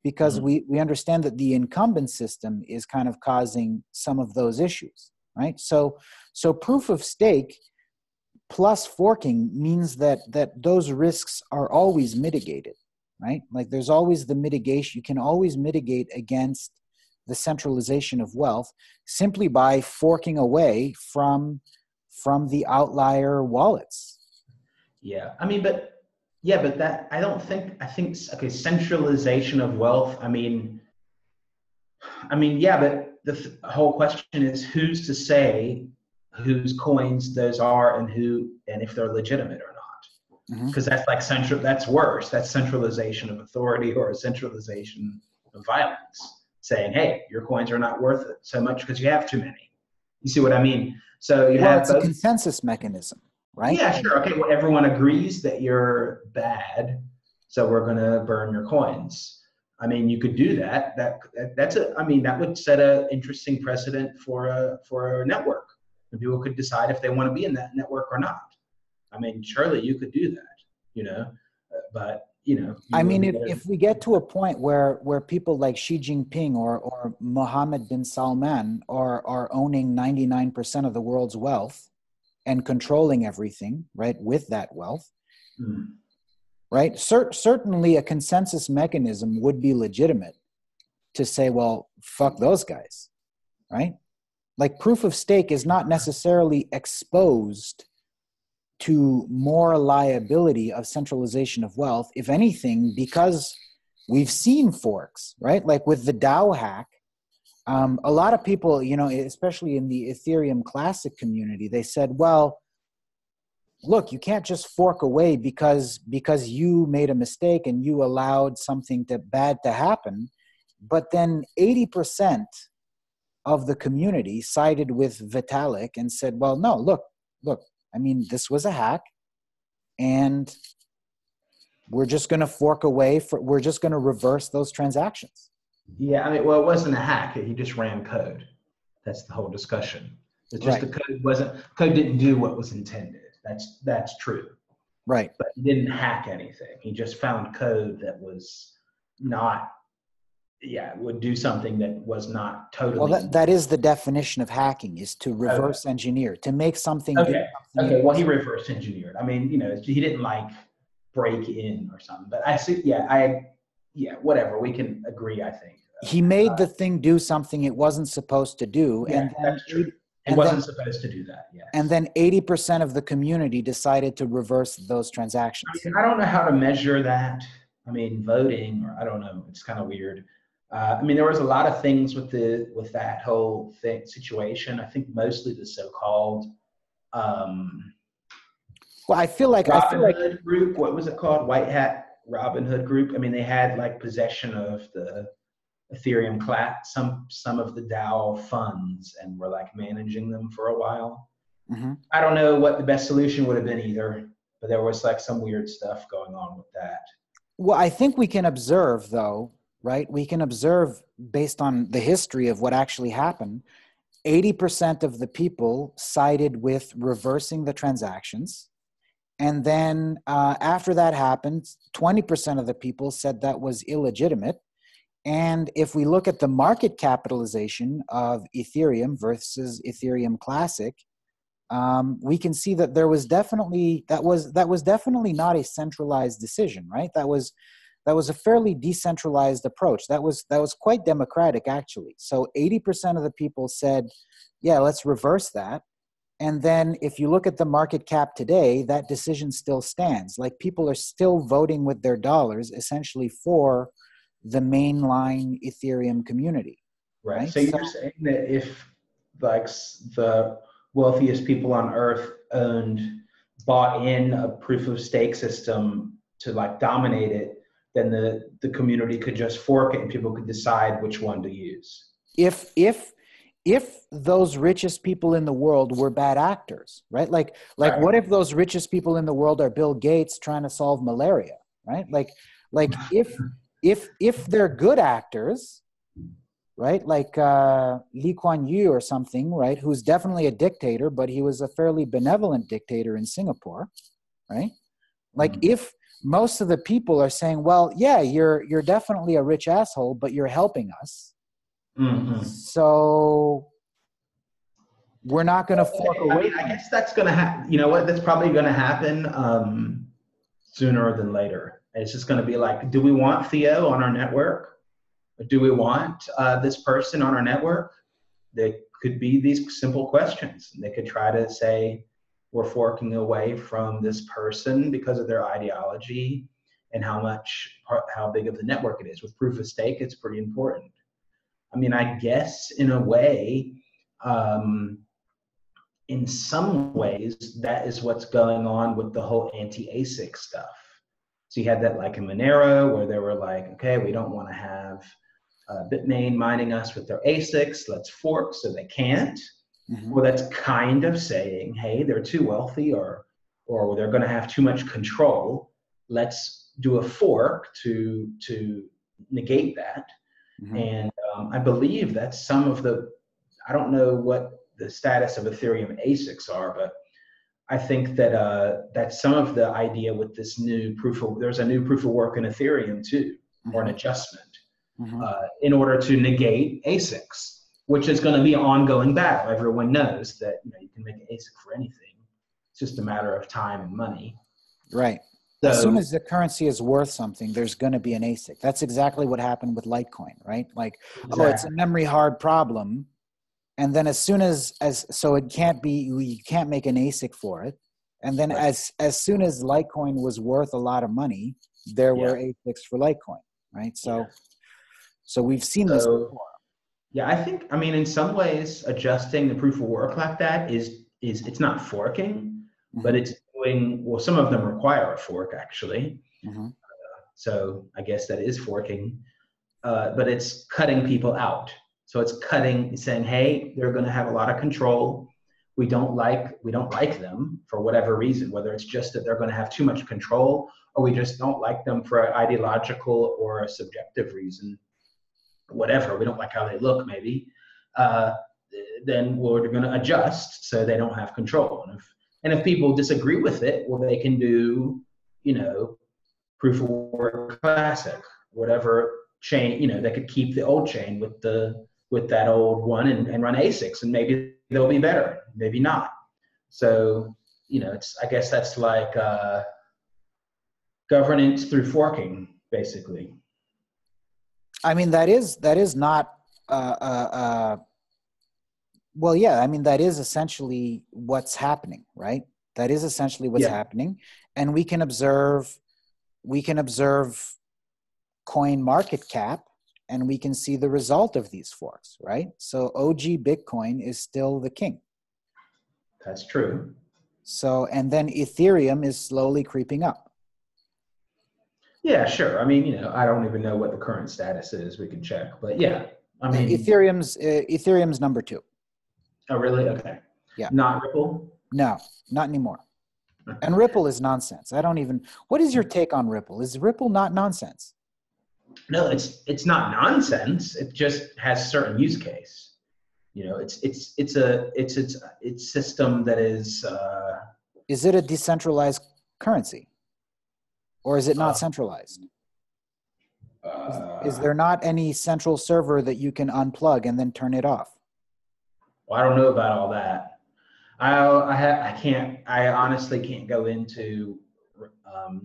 Because we understand that the incumbent system is kind of causing some of those issues, right? So proof of stake plus forking means that those risks are always mitigated, right? There's always the mitigation. You can always mitigate against the centralization of wealth simply by forking away from the outlier wallets. Yeah, I mean, but that I think okay, centralization of wealth. I mean, but the whole question is who's to say whose coins those are and if they're legitimate or not? Because that's that's worse. That's centralization of authority or a centralization of violence. Saying, hey, your coins are not worth it so much because you have too many. You see what I mean? So it's a consensus mechanism, right? Yeah, sure. Okay, well, everyone agrees that you're bad, so we're going to burn your coins. I mean, you could do that. That would set an interesting precedent for a network. And people could decide if they want to be in that network or not. I mean, surely you could do that, but I you would mean, be if we get to a point where people like Xi Jinping or Mohammed bin Salman are owning 99% of the world's wealth and controlling everything, right, with that wealth, Mm. right? Certainly a consensus mechanism would be legitimate to say, well, fuck those guys, right? Like proof of stake is not necessarily exposed to more liability of centralization of wealth. If anything, because we've seen forks, right? Like with the DAO hack, a lot of people, especially in the Ethereum Classic community, they said, well, look, you can't just fork away because you made a mistake and you allowed something bad to happen. But then 80% of the community sided with Vitalik and said, well, no, look, I mean, this was a hack and we're just going to fork away we're just going to reverse those transactions. Yeah, I mean, well, it wasn't a hack. He just ran code. That's the whole discussion. It's just Right. the code didn't do what was intended. That's true. Right. But he didn't hack anything. He just found code that was not, would do something that was not totally. Well, that is the definition of hacking, is to reverse engineer, to make something do Okay. something. Okay. Well, he reverse engineered. I mean, he didn't like break in or something. But I see. Whatever. We can agree. I think He made the thing do something it wasn't supposed to do, yeah, and then that's true. It wasn't supposed to do that. Yes. And then 80% of the community decided to reverse those transactions. I mean, I don't know how to measure that. I mean, voting, or I don't know. It's kind of weird. I mean, there was a lot of things with that whole situation. I think mostly the so-called Well, I feel like Hood group. What was it called? White Hat Robin Hood group. I mean, they had like possession of the Ethereum class, some of the DAO funds, and were like managing them for a while. Mm-hmm. I don't know what the best solution would have been either, but there was like some weird stuff going on with that. Well, I think we can observe, though, right? We can observe based on the history of what actually happened. 80% of the people sided with reversing the transactions. And then after that happened, 20% of the people said that was illegitimate. And if we look at the market capitalization of Ethereum versus Ethereum Classic, we can see that that was definitely not a centralized decision, right? That was a fairly decentralized approach. That was quite democratic, actually. So 80% of the people said, yeah, let's reverse that. And then if you look at the market cap today, that decision still stands. Like people are still voting with their dollars essentially for the mainline Ethereum community. Right. So you're saying that if like the wealthiest people on earth bought in a proof of stake system to like dominate it, then the community could just fork it and people could decide which one to use. If those richest people in the world were bad actors, right? Like right. What if those richest people in the world are Bill Gates trying to solve malaria, right? Like if they're good actors, right? Like Lee Kuan Yew or something, right? Who's definitely a dictator, but he was a fairly benevolent dictator in Singapore, right? Like if most of the people are saying, well, yeah, you're definitely a rich asshole, but you're helping us. Mm-hmm. So we're not going to fork away. I mean, I guess that's going to happen. You know what? That's probably going to happen sooner than later. It's just going to be like, do we want Theo on our network? Or do we want this person on our network? There could be these simple questions. They could try to say, we're forking away from this person because of their ideology and how big of the network it is. With proof of stake, it's pretty important. I mean, I guess in a way, in some ways, that is what's going on with the whole anti-ASIC stuff. So you had that like in Monero where they were like, okay, we don't want to have Bitmain mining us with their ASICs, let's fork so they can't. Mm-hmm. Well, that's kind of saying, hey, they're too wealthy or they're going to have too much control. Let's do a fork to negate that. Mm-hmm. And I believe that's some of I don't know what the status of Ethereum ASICs are, but I think that some of the idea with this there's a new proof of work in Ethereum too, or an Mm-hmm. adjustment, Mm-hmm. in order to negate ASICs, which is going to be an ongoing battle. Everyone knows that you can make an ASIC for anything. It's just a matter of time and money. Right. As soon So as the currency is worth something, there's going to be an ASIC. That's exactly what happened with Litecoin, right? Like, oh, it's a exactly. memory hard problem. And then as soon as so it can't be, you can't make an ASIC for it. And then Right. as soon as Litecoin was worth a lot of money, there Yeah. were ASICs for Litecoin, right? Yeah. So we've seen this So before. yeah, I mean, in some ways, adjusting the proof of work like that is it's not forking, but Mm-hmm. it's doing well. Some of them require a fork actually. Mm-hmm. So I guess that is forking, but it's cutting people out. So it's saying, hey, they're going to have a lot of control. We don't like them for whatever reason, whether it's just that they're going to have too much control, or we just don't like them for an ideological or a subjective reason. Whatever, we don't like how they look, maybe. Uh, then we're going to adjust so they don't have control. And if people disagree with it, well, they can do, proof of work classic, whatever chain, they could keep the old chain with that old one and run ASICs, and maybe they'll be better, maybe not. So, I guess that's like governance through forking, basically. I mean, that is not, well, yeah, I mean, that is essentially what's happening, right? That is essentially what's Yeah. happening. And we can observe coin market cap, and we can see the result of these forks, right? So OG Bitcoin is still the king. That's true. So, and then Ethereum is slowly creeping up. Yeah, sure. I mean, I don't even know what the current status is. We can check, but yeah, I mean, Ethereum's number 2. oh, really? Okay. Yeah. Not Ripple? No, not anymore. And Ripple is nonsense. What is your take on Ripple? Is Ripple not nonsense? No, it's not nonsense. It just has certain use case. It's system that is Is it a decentralized currency? Or is it not uh, centralized? Is uh, there not any central server that you can unplug and then turn it off? well, I don't know about all that. I honestly can't go into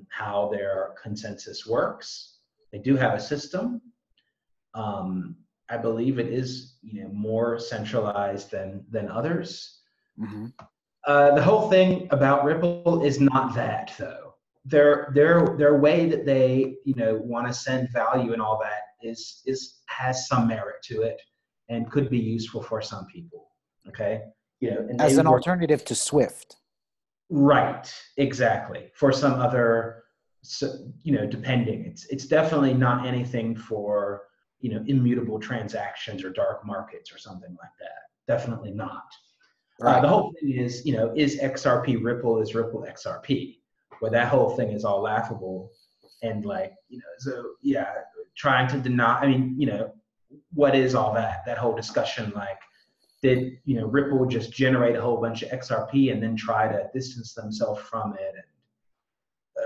how their consensus works. They do have a system. I believe it is more centralized than others. Mm-hmm. The whole thing about Ripple is not that, though. Their way that they want to send value and all that has some merit to it and could be useful for some people. Okay, and As they an work alternative to Swift. right, exactly. For some other, depending, it's definitely not anything for immutable transactions or dark markets or something like that. Definitely not. Right. The whole thing is, is XRP Ripple, is Ripple XRP? Where that whole thing is all laughable and like, so yeah, trying to deny, I mean, what is all that? That whole discussion, like, did Ripple just generate a whole bunch of XRP and then try to distance themselves from it?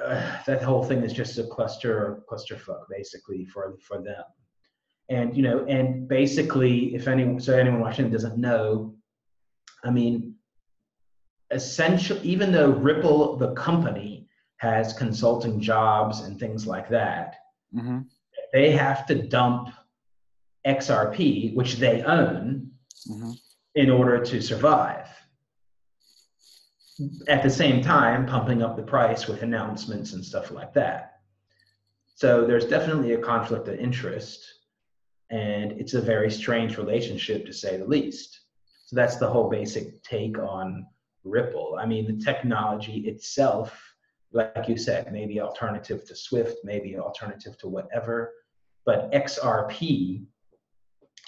And that whole thing is just a clusterfuck, basically, for them. And and basically, if anyone watching doesn't know, I mean, essentially, even though Ripple, the company, has consulting jobs and things like that, Mm-hmm. they have to dump XRP, which they own, Mm-hmm. in order to survive. At the same time, pumping up the price with announcements and stuff like that. So there's definitely a conflict of interest, and it's a very strange relationship, to say the least. So that's the whole basic take on Ripple. I mean, the technology itself, like you said, maybe alternative to Swift, maybe alternative to whatever, but XRP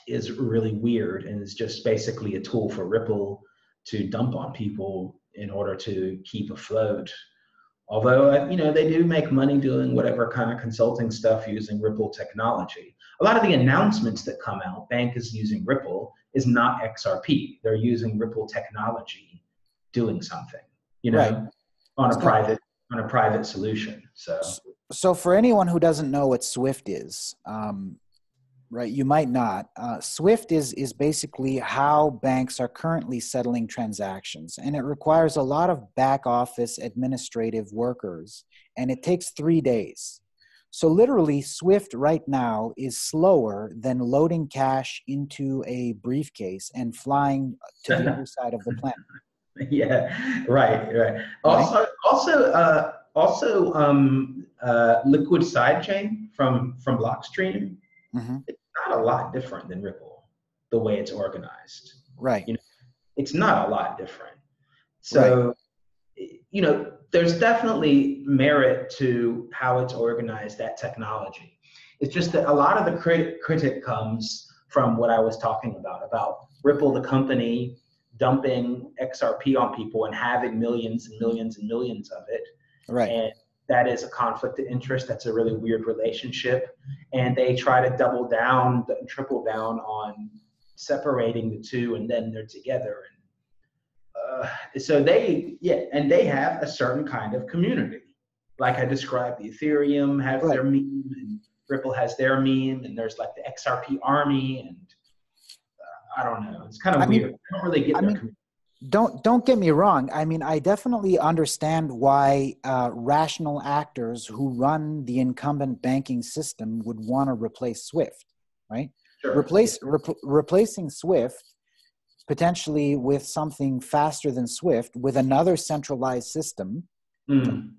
is really weird and is just basically a tool for Ripple to dump on people in order to keep afloat. Although, they do make money doing whatever kind of consulting stuff using Ripple technology. A lot of the announcements that come out, bank is using Ripple, is not XRP. They're using Ripple technology doing something. Right. on a So, private solution. So so for anyone who doesn't know what Swift is, right, you might not. Swift is basically how banks are currently settling transactions, and it requires a lot of back office administrative workers, and it takes 3 days. So literally, Swift right now is slower than loading cash into a briefcase and flying to the other side of the planet. yeah, right. Right? Liquid sidechain from Blockstream. Mm-hmm. It's not a lot different than Ripple, the way it's organized. Right. It's not a lot different. Right. So, there's definitely merit to how it's organized, that technology. It's just that a lot of the critic comes from what I was talking about Ripple, the company, dumping XRP on people and having millions and millions and millions of it. Right. And that is a conflict of interest. That's a really weird relationship. And they try to double down and triple down on separating the two, and then they're together. So they have a certain kind of community. Like I described, the Ethereum has their meme, and Ripple has their meme, and there's like the XRP army, and I don't know. It's kind of weird. I don't really get their community. Don't get me wrong. I mean, I definitely understand why rational actors who run the incumbent banking system would want to replace SWIFT, right? Sure. Replacing SWIFT potentially with something faster than SWIFT, with another centralized system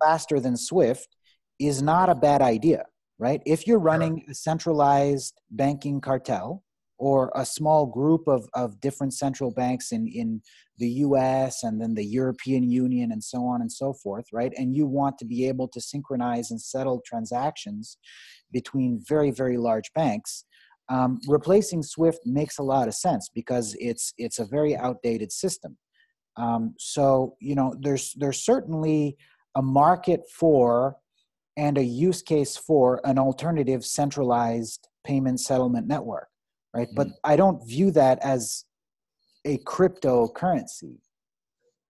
faster than SWIFT, is not a bad idea, right? If you're running a centralized banking cartel or a small group of different central banks in the US and then the European Union and so on and so forth, right? And you want to be able to synchronize and settle transactions between very, very large banks, replacing SWIFT makes a lot of sense because it's a very outdated system. So there's certainly a market for and a use case for an alternative centralized payment settlement network, right? But I don't view that as a cryptocurrency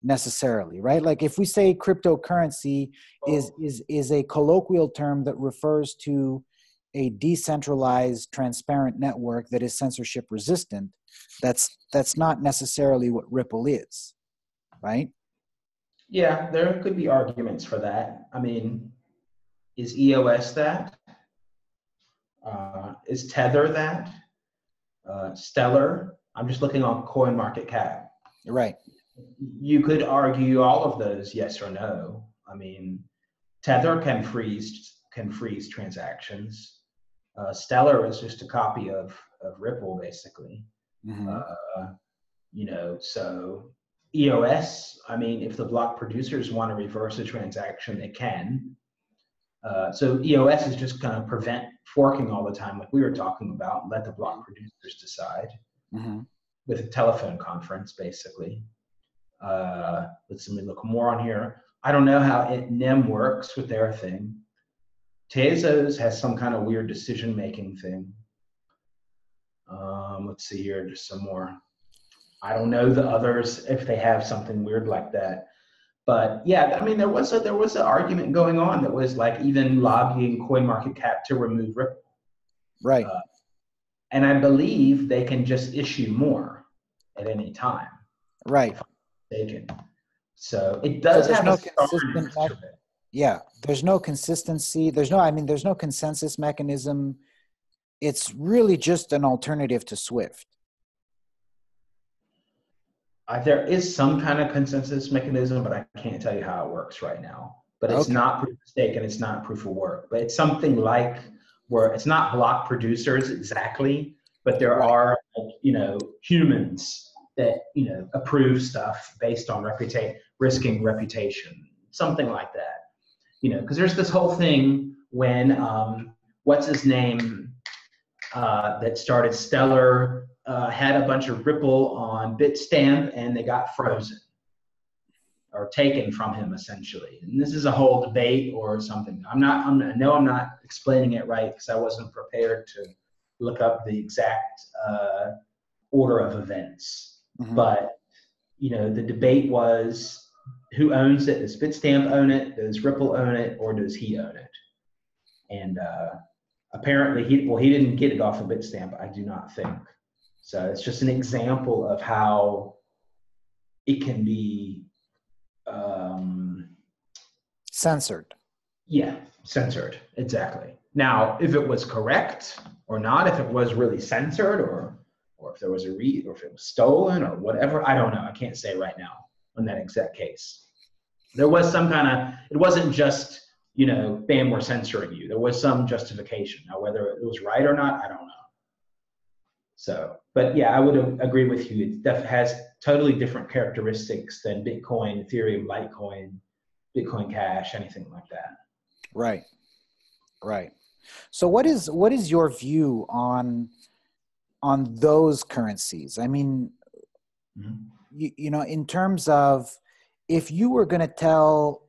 necessarily, right? Like if we say cryptocurrency is a colloquial term that refers to a decentralized, transparent network that is censorship resistant, that's not necessarily what Ripple is, right? Yeah, there could be arguments for that. I mean, is EOS that? Is Tether that? Stellar? I'm just looking on CoinMarketCap. Right. You could argue all of those, yes or no. I mean, Tether can freeze transactions. Stellar is just a copy of Ripple, basically. So EOS, I mean, if the block producers want to reverse a transaction, they can. So EOS is just going to prevent forking all the time, like we were talking about, and let the block producers decide with a telephone conference, basically. Let me look more on here. I don't know how NEM works with their thing. Tezos has some kind of weird decision-making thing. Let's see here, just some more. I don't know the others if they have something weird like that. But yeah, I mean, there was an argument going on that was like even lobbying CoinMarketCap to remove Ripple. Right. And I believe they can just issue more at any time. Right. So it does have no a consistent to it. Yeah, there's no consistency. There's no consensus mechanism. It's really just an alternative to SWIFT. There is some kind of consensus mechanism, but I can't tell you how it works right now. But it's not proof of stake and it's not proof of work. But it's something like where it's not block producers exactly, but there are humans that approve stuff based on risking reputation, something like that. Because there's this whole thing when what's his name that started Stellar had a bunch of Ripple on Bitstamp and they got frozen or taken from him essentially. And this is a whole debate or something. I'm not explaining it right because I wasn't prepared to look up the exact order of events. But the debate was who owns it? Does Bitstamp own it? Does Ripple own it? Or does he own it? And apparently he didn't get it off of Bitstamp, I do not think. So it's just an example of how it can be censored. Yeah, censored. Exactly. Now, if it was correct or not, if it was really censored or if there was a read or if it was stolen or whatever, I don't know. I can't say right now on that exact case. There was some kind of, it wasn't just, bam, we're censoring you. There was some justification. Now, whether it was right or not, I don't know. So, but yeah, I would agree with you. It has totally different characteristics than Bitcoin, Ethereum, Litecoin, Bitcoin Cash, anything like that. Right. Right. So what is your view on those currencies? I mean, in terms of, if you were going to tell,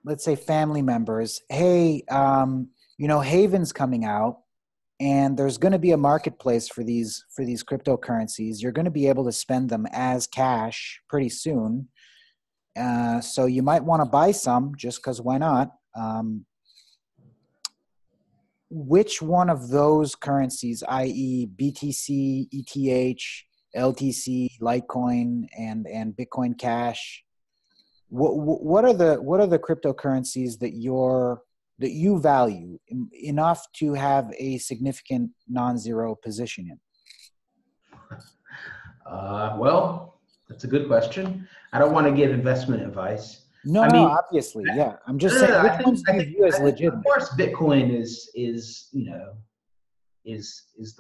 let's say, family members, hey, Haven's coming out and there's going to be a marketplace for these cryptocurrencies. You're going to be able to spend them as cash pretty soon. So you might want to buy some just because why not? Which one of those currencies, i.e. BTC, ETH, LTC, Litecoin, and Bitcoin Cash, what are the cryptocurrencies that you value enough to have a significant non-zero position in? Well, that's a good question. I don't want to give investment advice. No, obviously, yeah. I'm just saying, which ones do you view as legitimate? Of course, Bitcoin is the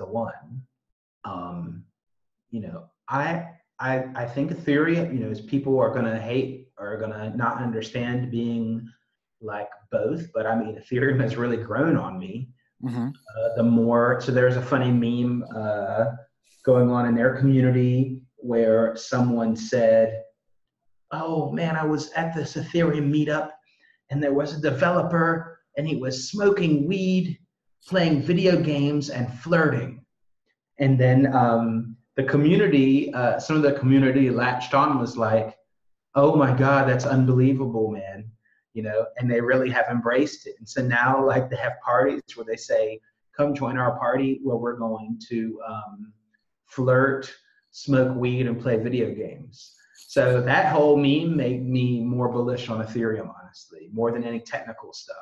one. I think Ethereum, as people are going to hate or are going to not understand being like both, but I mean, Ethereum has really grown on me. Mm-hmm. So there's a funny meme going on in their community where someone said, oh man, I was at this Ethereum meetup and there was a developer and he was smoking weed, playing video games and flirting. And then the community, some of the community latched on and was like, oh my God, that's unbelievable, man. And they really have embraced it. And so now like they have parties where they say, come join our party where we're going to flirt, smoke weed and play video games. So that whole meme made me more bullish on Ethereum, honestly, more than any technical stuff.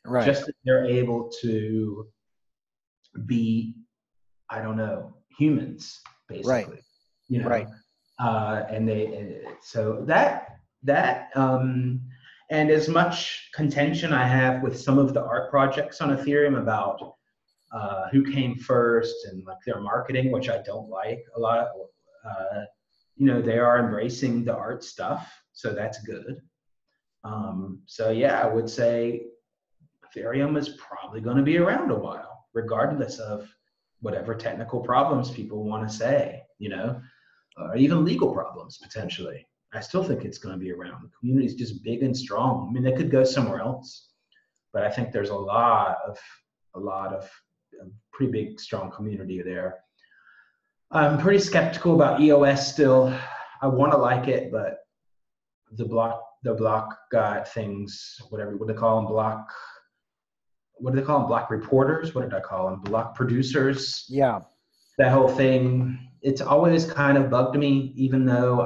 Right. Just that they're able to be, I don't know, humans, basically. Right. So that and as much contention I have with some of the art projects on Ethereum about who came first and like their marketing, which I don't like a lot. They are embracing the art stuff, so that's good. So yeah, I would say Ethereum is probably going to be around a while, regardless of whatever technical problems people want to say, or even legal problems potentially. I still think it's going to be around. The community is just big and strong. I mean, they could go somewhere else, but I think there's a lot of pretty big, strong community there. I'm pretty skeptical about EOS still. I want to like it, but the block guy things, what do they call them? Block reporters? What did I call them? Block producers? Yeah. That whole thing, it's always kind of bugged me, even though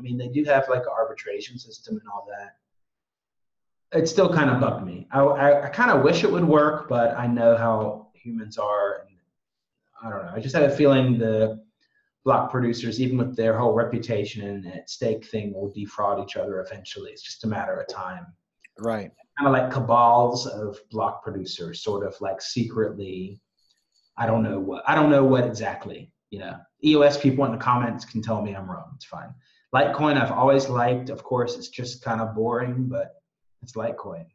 they do have like an arbitration system and all that. It still kind of bugged me. I kind of wish it would work, but I know how humans are. And I don't know. I just had a feeling the block producers, even with their whole reputation and at stake thing, will defraud each other eventually. It's just a matter of time. Right. Kind of like cabals of block producers, sort of like secretly. I don't know what exactly. EOS people in the comments can tell me I'm wrong. It's fine. Litecoin I've always liked. Of course, it's just kind of boring, but it's Litecoin.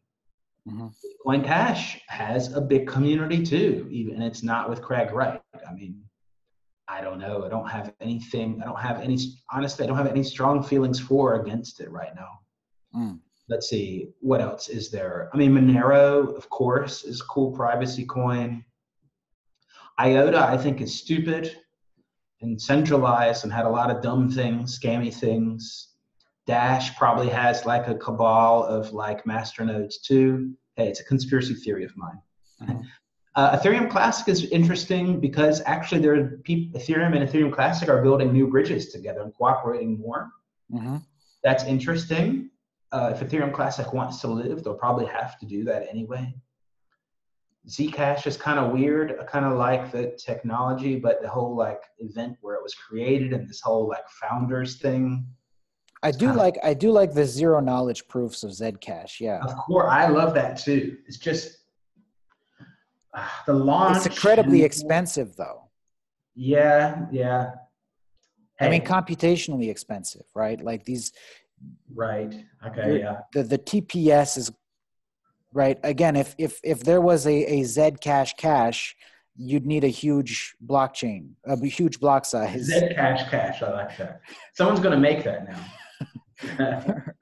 Mm-hmm. Bitcoin Cash has a big community too, even it's not with Craig Wright. I mean, I don't know. Honestly, I don't have any strong feelings for or against it right now. Mm. Let's see, what else is there? I mean, Monero, of course, is a cool privacy coin. IOTA, I think, is stupid and centralized and had a lot of dumb things, scammy things. Dash probably has like a cabal of like masternodes too. Hey, it's a conspiracy theory of mine. Mhm. Ethereum Classic is interesting because actually Ethereum and Ethereum Classic are building new bridges together and cooperating more. Mhm. That's interesting. If Ethereum Classic wants to live, they'll probably have to do that anyway. Zcash is kind of weird. I kind of like the technology, but the whole like event where it was created and this whole like founders thing. I It's do kind of, like the zero knowledge proofs of Zcash. Yeah. of course, I love that too. It's just the It's launch incredibly and expensive though. yeah. I mean, Hey, computationally expensive, right? Like these, right. Okay, yeah. the TPS is right. Again, if there was a Zcash cache, you'd need a huge blockchain, a huge block size, Zcash Cash, I like that. Someone's gonna make that now.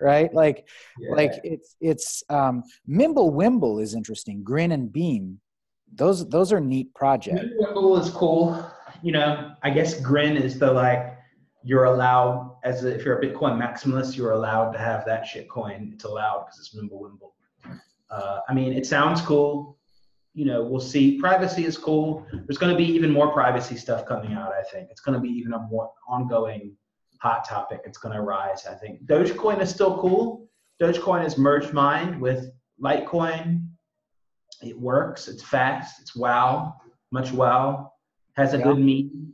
right? Like Yeah. it's Mimblewimble is interesting. Grin and Beam, those are neat projects. Minimal is cool. You know, I guess Grin is the like you're allowed if you're a Bitcoin maximalist, you're allowed to have that shit coin. It's allowed because it's Mimblewimble. I mean, it sounds cool. You know, we'll see. Privacy is cool. There's going to be even more privacy stuff coming out. I think it's going to be even a more ongoing hot topic. It's going to rise. I think Dogecoin is still cool. Dogecoin is merged mined with Litecoin. It works. It's fast. It's much wow. Has a Yeah. good meme.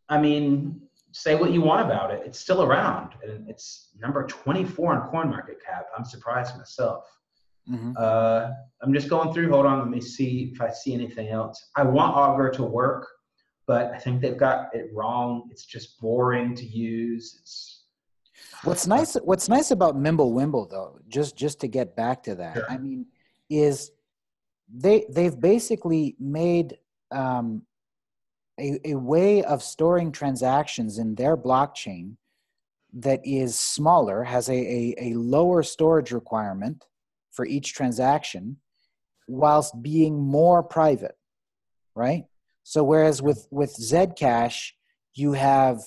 I mean, say what you want about it. It's still around, and it's number 24 on CoinMarketCap. I'm surprised myself. Hmm. I'm just going through. Hold on, let me see if I see anything else. I want Augur to work, but I think they've got it wrong. It's just boring to use. It's What's nice about Mimblewimble though, just to get back to that, I sure. mean, is they've basically made a way of storing transactions in their blockchain that is smaller, has a lower storage requirement for each transaction, whilst being more private, right? So whereas with Zcash, you have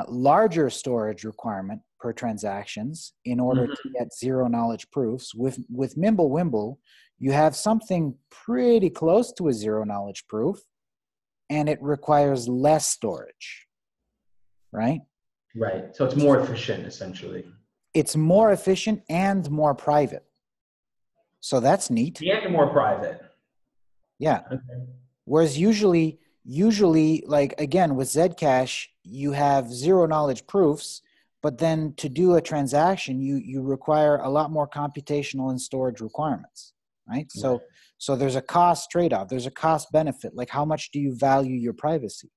larger storage requirement per transactions in order to Mhm. get zero knowledge proofs. With Mimblewimble, you have something pretty close to a zero knowledge proof, and it requires less storage, right? Right. So it's more efficient, essentially. It's more efficient and more private. So that's neat. And more private. Yeah. Okay. Whereas usually, like again with Zcash, you have zero knowledge proofs, but then to do a transaction, you require a lot more computational and storage requirements, right? Right. So there's a cost trade-off. There's a cost benefit. Like how much do you value your privacy?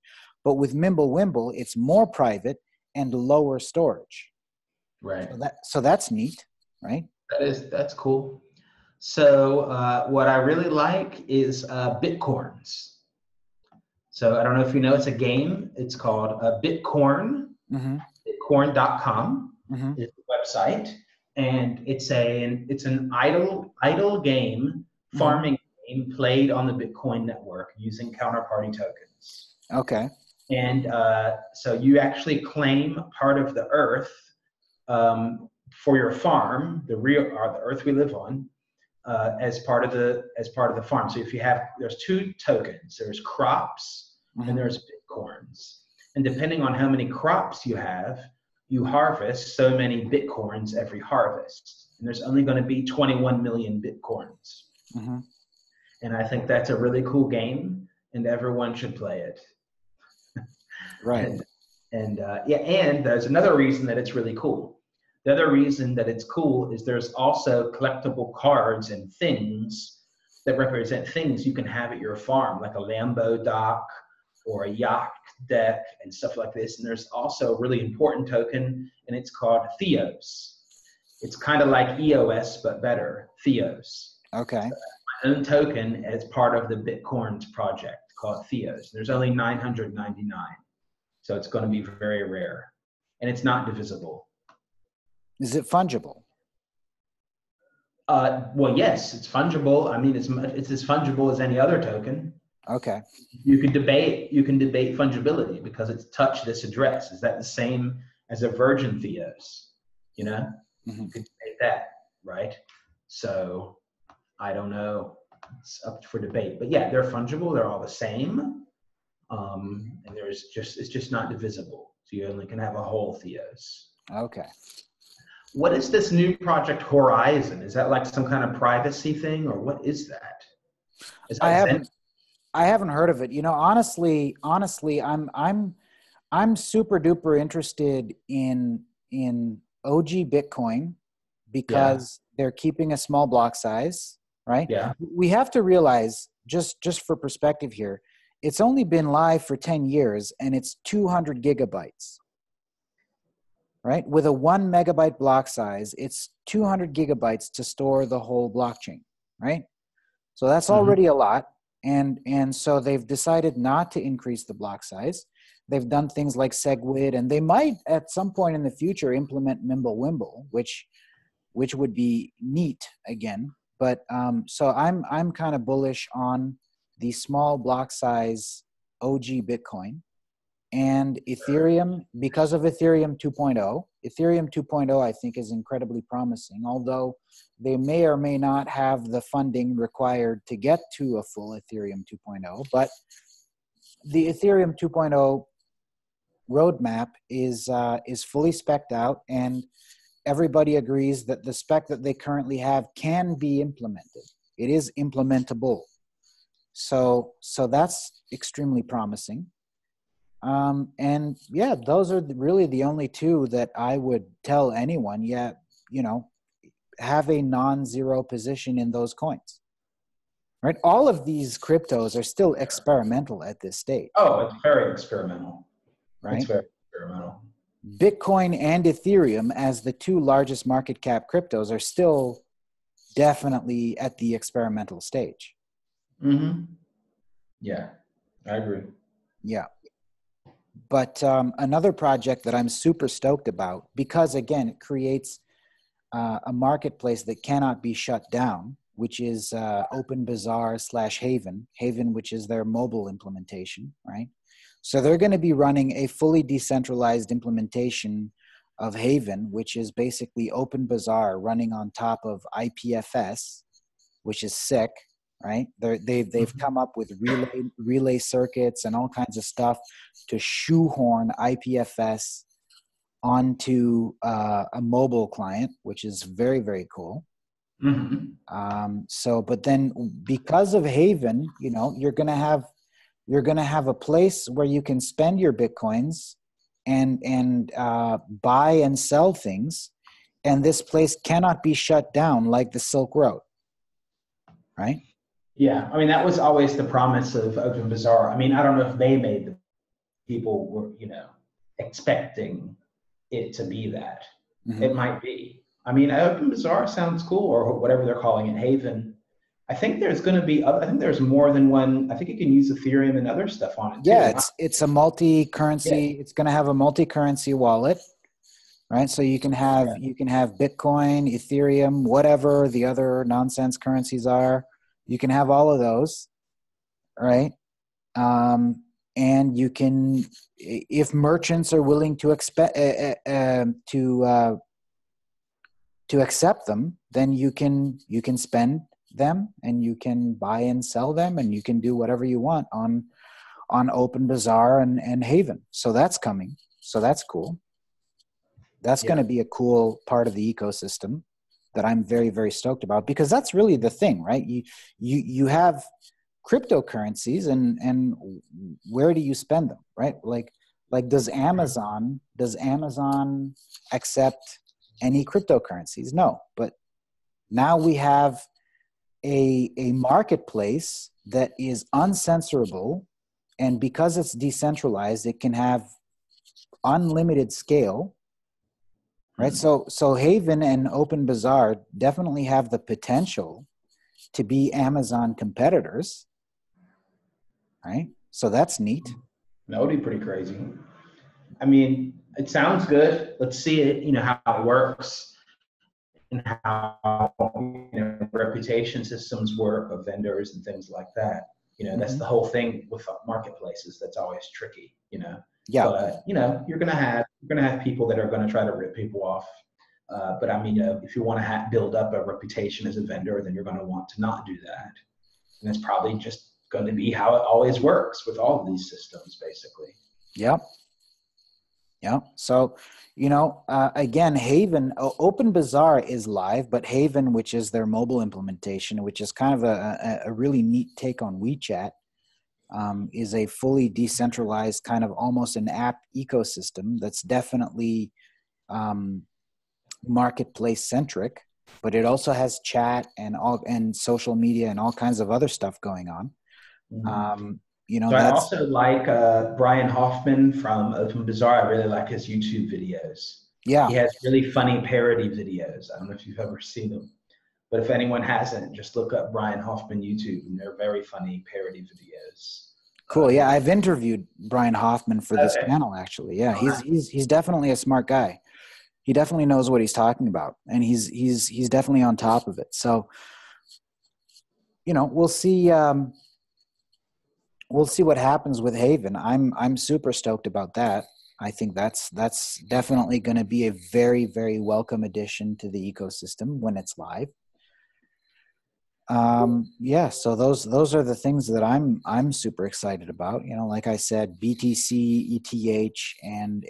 But with Mimblewimble, it's more private and lower storage. Right. So that's neat, right? That's cool. So what I really like is Bitcoins. So I don't know if you know, it's a game. It's called Bitcoin. Mm-hmm. Bitcoin.com Mm-hmm. is the website, and it's an idle game, Mm-hmm. farming game played on the Bitcoin network using counterparty tokens. Okay. And so you actually claim part of the earth for your farm, the earth we live on, as part of the farm. So if there's two tokens. There's crops and Mm-hmm. there's bitcoins. And depending on how many crops you have, you harvest so many bitcoins every harvest. And there's only going to be 21 million bitcoins. Mm-hmm. And I think that's a really cool game, and everyone should play it. Right. And there's another reason that it's really cool. The other reason that it's cool is there's also collectible cards and things that represent things you can have at your farm, like a Lambo dock or a yacht deck and stuff like this. And there's also a really important token, and it's called Theos. It's kind of like EOS, but better, Theos. Okay. So my own token as part of the Bitcoins project called Theos. There's only 999. So it's going to be very rare. And it's not divisible. Is it fungible? Well, yes, it's fungible. I mean, it's as fungible as any other token. Okay. You can debate fungibility because it's touch this address. Is that the same as a Virgin Theos? you know, Mm-hmm. you could debate that, right? So I don't know. It's up for debate. But yeah, they're fungible. They're all the same. And it's just not divisible. So you only can have a whole Theos. Okay. What is this new Project Horizon? Is that like some kind of privacy thing, or what is that? Is I that Zen? haven't I haven't heard of it. You know, honestly, I'm super duper interested in OG Bitcoin Yeah, because they're keeping a small block size, right? yeah. We have to realize, just for perspective here, it's only been live for 10 years and it's 200 gigabytes, right? With a 1 megabyte block size, it's 200 gigabytes to store the whole blockchain, right? So that's Hmm. already a lot. And so they've decided not to increase the block size. They've done things like SegWit, and they might at some point in the future implement Mimblewimble, which would be neat again. But so I'm kind of bullish on the small block size OG Bitcoin and Ethereum because of Ethereum 2.0. Ethereum 2.0 I think is incredibly promising, although they may or may not have the funding required to get to a full Ethereum 2.0. But the Ethereum 2.0 roadmap is fully spec'd out, and everybody agrees that the spec that they currently have can be implemented. It is implementable. So that's extremely promising. And yeah, those are really the only two that I would tell anyone, yeah, you know, have a non-zero position in those coins, right? All of these cryptos are still experimental at this stage, Oh, it's very experimental. It's right? very experimental. Bitcoin and Ethereum, as the two largest market cap cryptos, are still definitely at the experimental stage. Hmm. Yeah, I agree. Yeah. But another project that I'm super stoked about, because again, it creates a marketplace that cannot be shut down, which is Open Bazaar / Haven, which is their mobile implementation, right? So they're going to be running a fully decentralized implementation of Haven, which is basically Open Bazaar running on top of IPFS, which is sick, right? They've come up with relay circuits and all kinds of stuff to shoehorn IPFS onto a mobile client, which is very, very cool. Hmm. But then because of Haven, you know, you're gonna have a place where you can spend your bitcoins and buy and sell things, and this place cannot be shut down like the Silk Road, right? Yeah, I mean that was always the promise of Open Bazaar. I mean, I don't know if they made the people were, expecting it to be that. Mm-hmm. It might be. I mean, Open Bazaar sounds cool, or whatever they're calling it, Haven. I think there's going to be. I think there's more than one. I think you can use Ethereum and other stuff on it Yeah, too. it's a multi-currency. Yeah, It's going to have a multi-currency wallet, right? So yeah, you can have Bitcoin, Ethereum, whatever the other nonsense currencies are. You can have all of those, right? And you can, if merchants are willing to to accept them, then you can spend them and you can buy and sell them and you can do whatever you want on Open Bazaar and Haven. So that's coming. So that's cool. That's going yeah, to be a cool part of the ecosystem that I'm very, very stoked about, because that's really the thing, right? You have cryptocurrencies and where do you spend them, right? Like does Amazon accept any cryptocurrencies? No. But now we have a marketplace that is uncensorable, and because it's decentralized, it can have unlimited scale, right? hmm, So Haven and Open Bazaar definitely have the potential to be Amazon competitors, right? So that's neat. that would be pretty crazy. I mean, it sounds good. Let's see it. How it works and how reputation systems work of vendors and things like that. That's Mm-hmm. the whole thing with marketplaces. That's always tricky. Yeah. But you're gonna have people that are gonna try to rip people off But I mean, if you want to build up a reputation as a vendor, then you're going to want to not do that. And it's probably just going to be how it always works with all of these systems, basically. Yep. Yeah. So, again, Haven, OpenBazaar is live, but Haven, which is their mobile implementation, which is kind of a really neat take on WeChat, is a fully decentralized kind of almost an app ecosystem that's definitely marketplace centric, but it also has chat and social media and all kinds of other stuff going on. Mm-hmm. So I also like Brian Hoffman from OpenBazaar. I really like his YouTube videos. Yeah. He has really funny parody videos. I don't know if you've ever seen them, but if anyone hasn't, just look up Brian Hoffman YouTube, and they're very funny parody videos. Cool. Yeah, I've interviewed Brian Hoffman for this channel, actually. Yeah, he's definitely a smart guy. He definitely knows what he's talking about, and he's definitely on top of it. So, we'll see. We'll see what happens with Haven. I'm super stoked about that. I think that's definitely going to be a very, very welcome addition to the ecosystem when it's live. Yeah, so those are the things that I'm super excited about. Like I said, BTC, ETH, and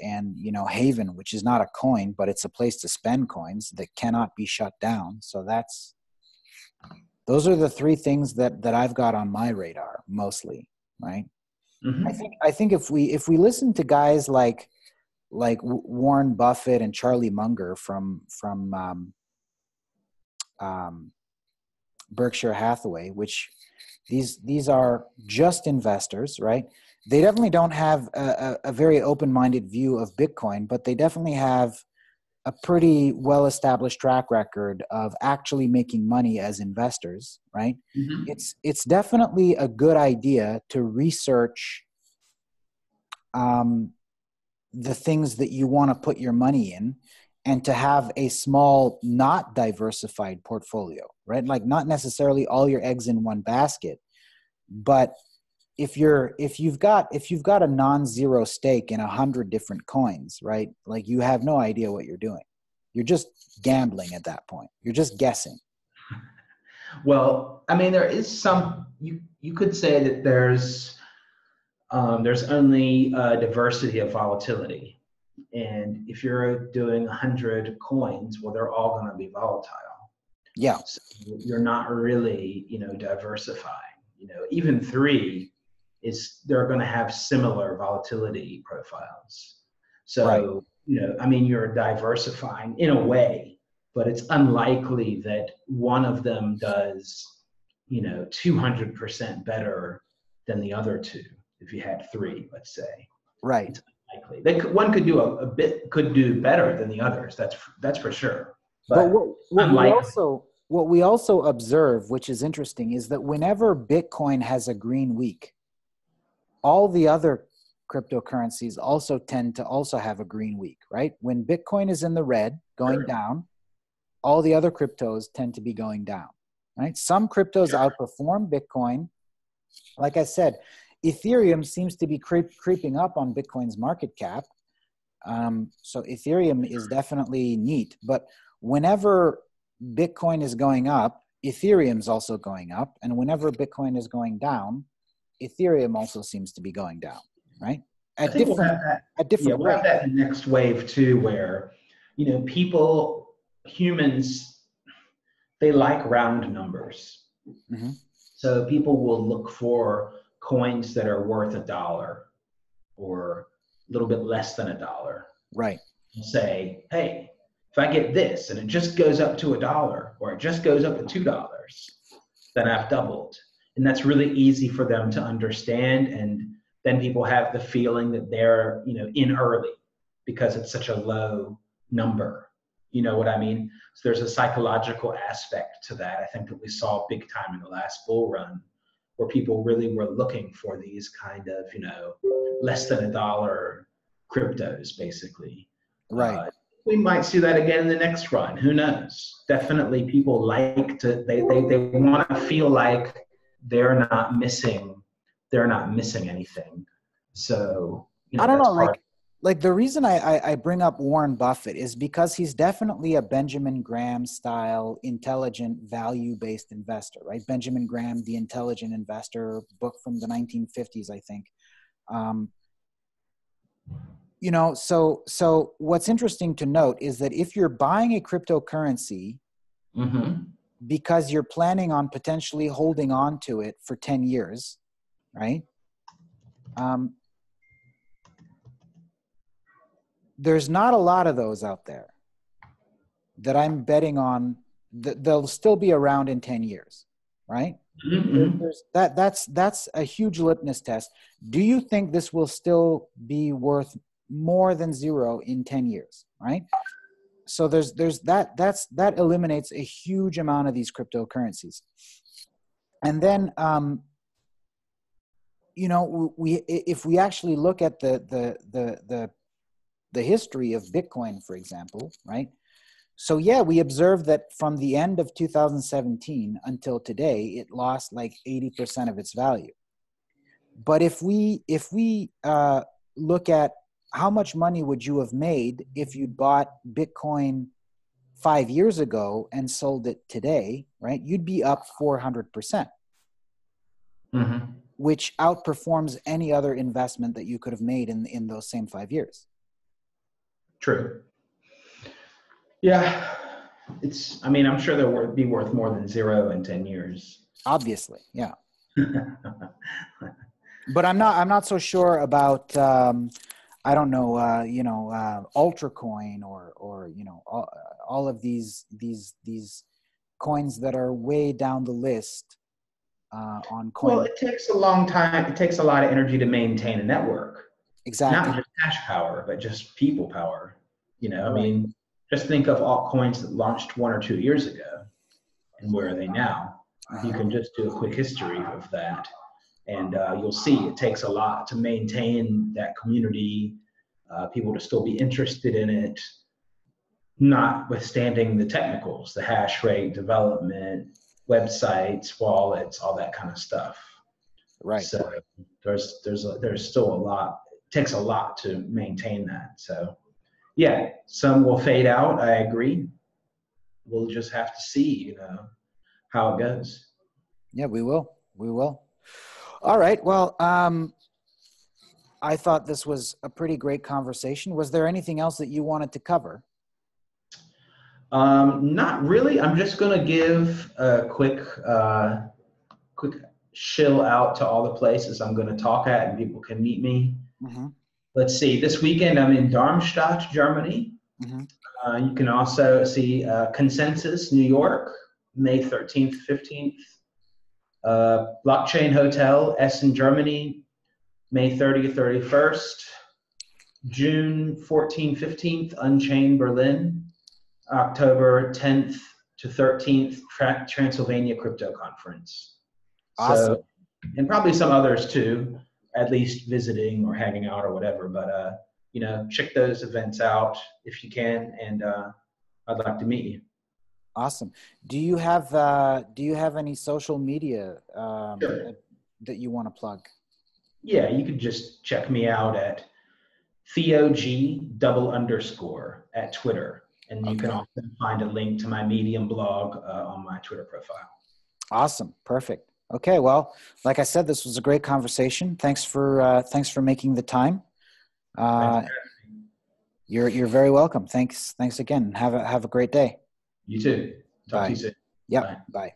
Haven, which is not a coin, but it's a place to spend coins that cannot be shut down. So those are the three things that I've got on my radar mostly. Right. Mm-hmm. I think if we listen to guys like Warren Buffett and Charlie Munger from Berkshire Hathaway, which these are just investors, right? They definitely don't have a very open-minded view of Bitcoin, but they definitely have a pretty well-established track record of actually making money as investors, right? Mm-hmm. It's definitely a good idea to research the things that you want to put your money in, and to have a small, not diversified portfolio, right? Like not necessarily all your eggs in one basket, but if you've got a non-zero stake in 100 different coins, right? Like you have no idea what you're doing. You're just gambling at that point. You're just guessing. Well, I mean, there is some, you could say that there's only diversity of volatility. And if you're doing 100 coins, well, they're all going to be volatile. Yeah. So you're not really, diversifying. Even three they're going to have similar volatility profiles. So, right. I mean, you're diversifying in a way, but it's unlikely that one of them does, 200% better than the other two. If you had three, let's say. Right. It's unlikely. One could do better than the others. That's for sure. But what we also observe, which is interesting, is that whenever Bitcoin has a green week, all the other cryptocurrencies also tend to also have a green week, right? When Bitcoin is in the red, going down, all the other cryptos tend to be going down, right? Some cryptos outperform Bitcoin. Like I said, Ethereum seems to be creeping up on Bitcoin's market cap. So Ethereum is definitely neat, but whenever Bitcoin is going up, Ethereum's also going up. And whenever Bitcoin is going down, Ethereum also seems to be going down, right? I think we'll have that. We'll have that in the next wave too, where, humans, they like round numbers. Mm-hmm. So people will look for coins that are worth $1 or a little bit less than $1. Right. And say, hey, if I get this and it just goes up to $1 or it just goes up to $2, then I've doubled. And that's really easy for them to understand. And then people have the feeling that they're, in early because it's such a low number. You know what I mean? So there's a psychological aspect to that. I think that we saw big time in the last bull run, where people really were looking for these kind of, less than $1 cryptos, basically. Right. We might see that again in the next run. Who knows? Definitely people like to, they want to feel like they're not missing anything. So, I don't know, like the reason I bring up Warren Buffett is because he's definitely a Benjamin Graham style, intelligent, value-based investor, right? Benjamin Graham, The Intelligent Investor, book from the 1950s, I think. You know, so what's interesting to note is that if you're buying a cryptocurrency because you're planning on potentially holding on to it for 10 years, right? There's not a lot of those out there that I'm betting on that they'll still be around in 10 years, right? That's a huge litmus test. Do you think this will still be worth more than zero in 10 years, right? So there's that eliminates a huge amount of these cryptocurrencies. And then you know, if we actually look at the history of Bitcoin, for example, right? So yeah, we observed that from the end of 2017 until today, it lost like 80% of its value. But if we look at how much money would you have made if you bought Bitcoin 5 years ago and sold it today, right? You'd be up 400%, which outperforms any other investment that you could have made in those same 5 years. True. Yeah, I mean, I'm sure they'll be worth more than zero in 10 years. Obviously, yeah. But I'm not so sure about, I don't know, you know, Ultracoin or you know, all of these coins that are way down the list on coin. Well, it takes a long time. It takes a lot of energy to maintain a network. Exactly. Not just hash power, but just people power. You know, Right. I mean, just think of altcoins that launched 1 or 2 years ago, and where are they now? You can just do a quick history of that, and you'll see it takes a lot to maintain that community, people to still be interested in it, notwithstanding the technicals, the hash rate, development, websites, wallets, all that kind of stuff. Right. So there's still a lot. It takes a lot to maintain that. So yeah, some will fade out. I agree. We'll just have to see, you know, how it goes. Yeah, we will. We will. All right. Well, I thought this was a pretty great conversation. Was there anything else that you wanted to cover? Not really. I'm just going to give a quick shill out to all the places I'm going to talk at and people can meet me. Let's see. This weekend I'm in Darmstadt, Germany. You can also see Consensus, New York, May 13th, 15th. Blockchain Hotel, Essen, Germany, May 30th, 31st. June 14th, 15th, Unchained, Berlin. October 10th to 13th, Transylvania Crypto Conference. Awesome. So, and probably some others too, at least visiting or hanging out or whatever. But, you know, check those events out if you can. And I'd like to meet you. Awesome. Do you have any social media Sure. that you want to plug? Yeah, you could just check me out at Theo G _ at Twitter. And you can also find a link to my Medium blog on my Twitter profile. Awesome. Perfect. Okay. Well, like I said, this was a great conversation. Thanks for making the time. You're very welcome. Thanks again. Have a great day. You too. Talk to you soon. Yep. Bye.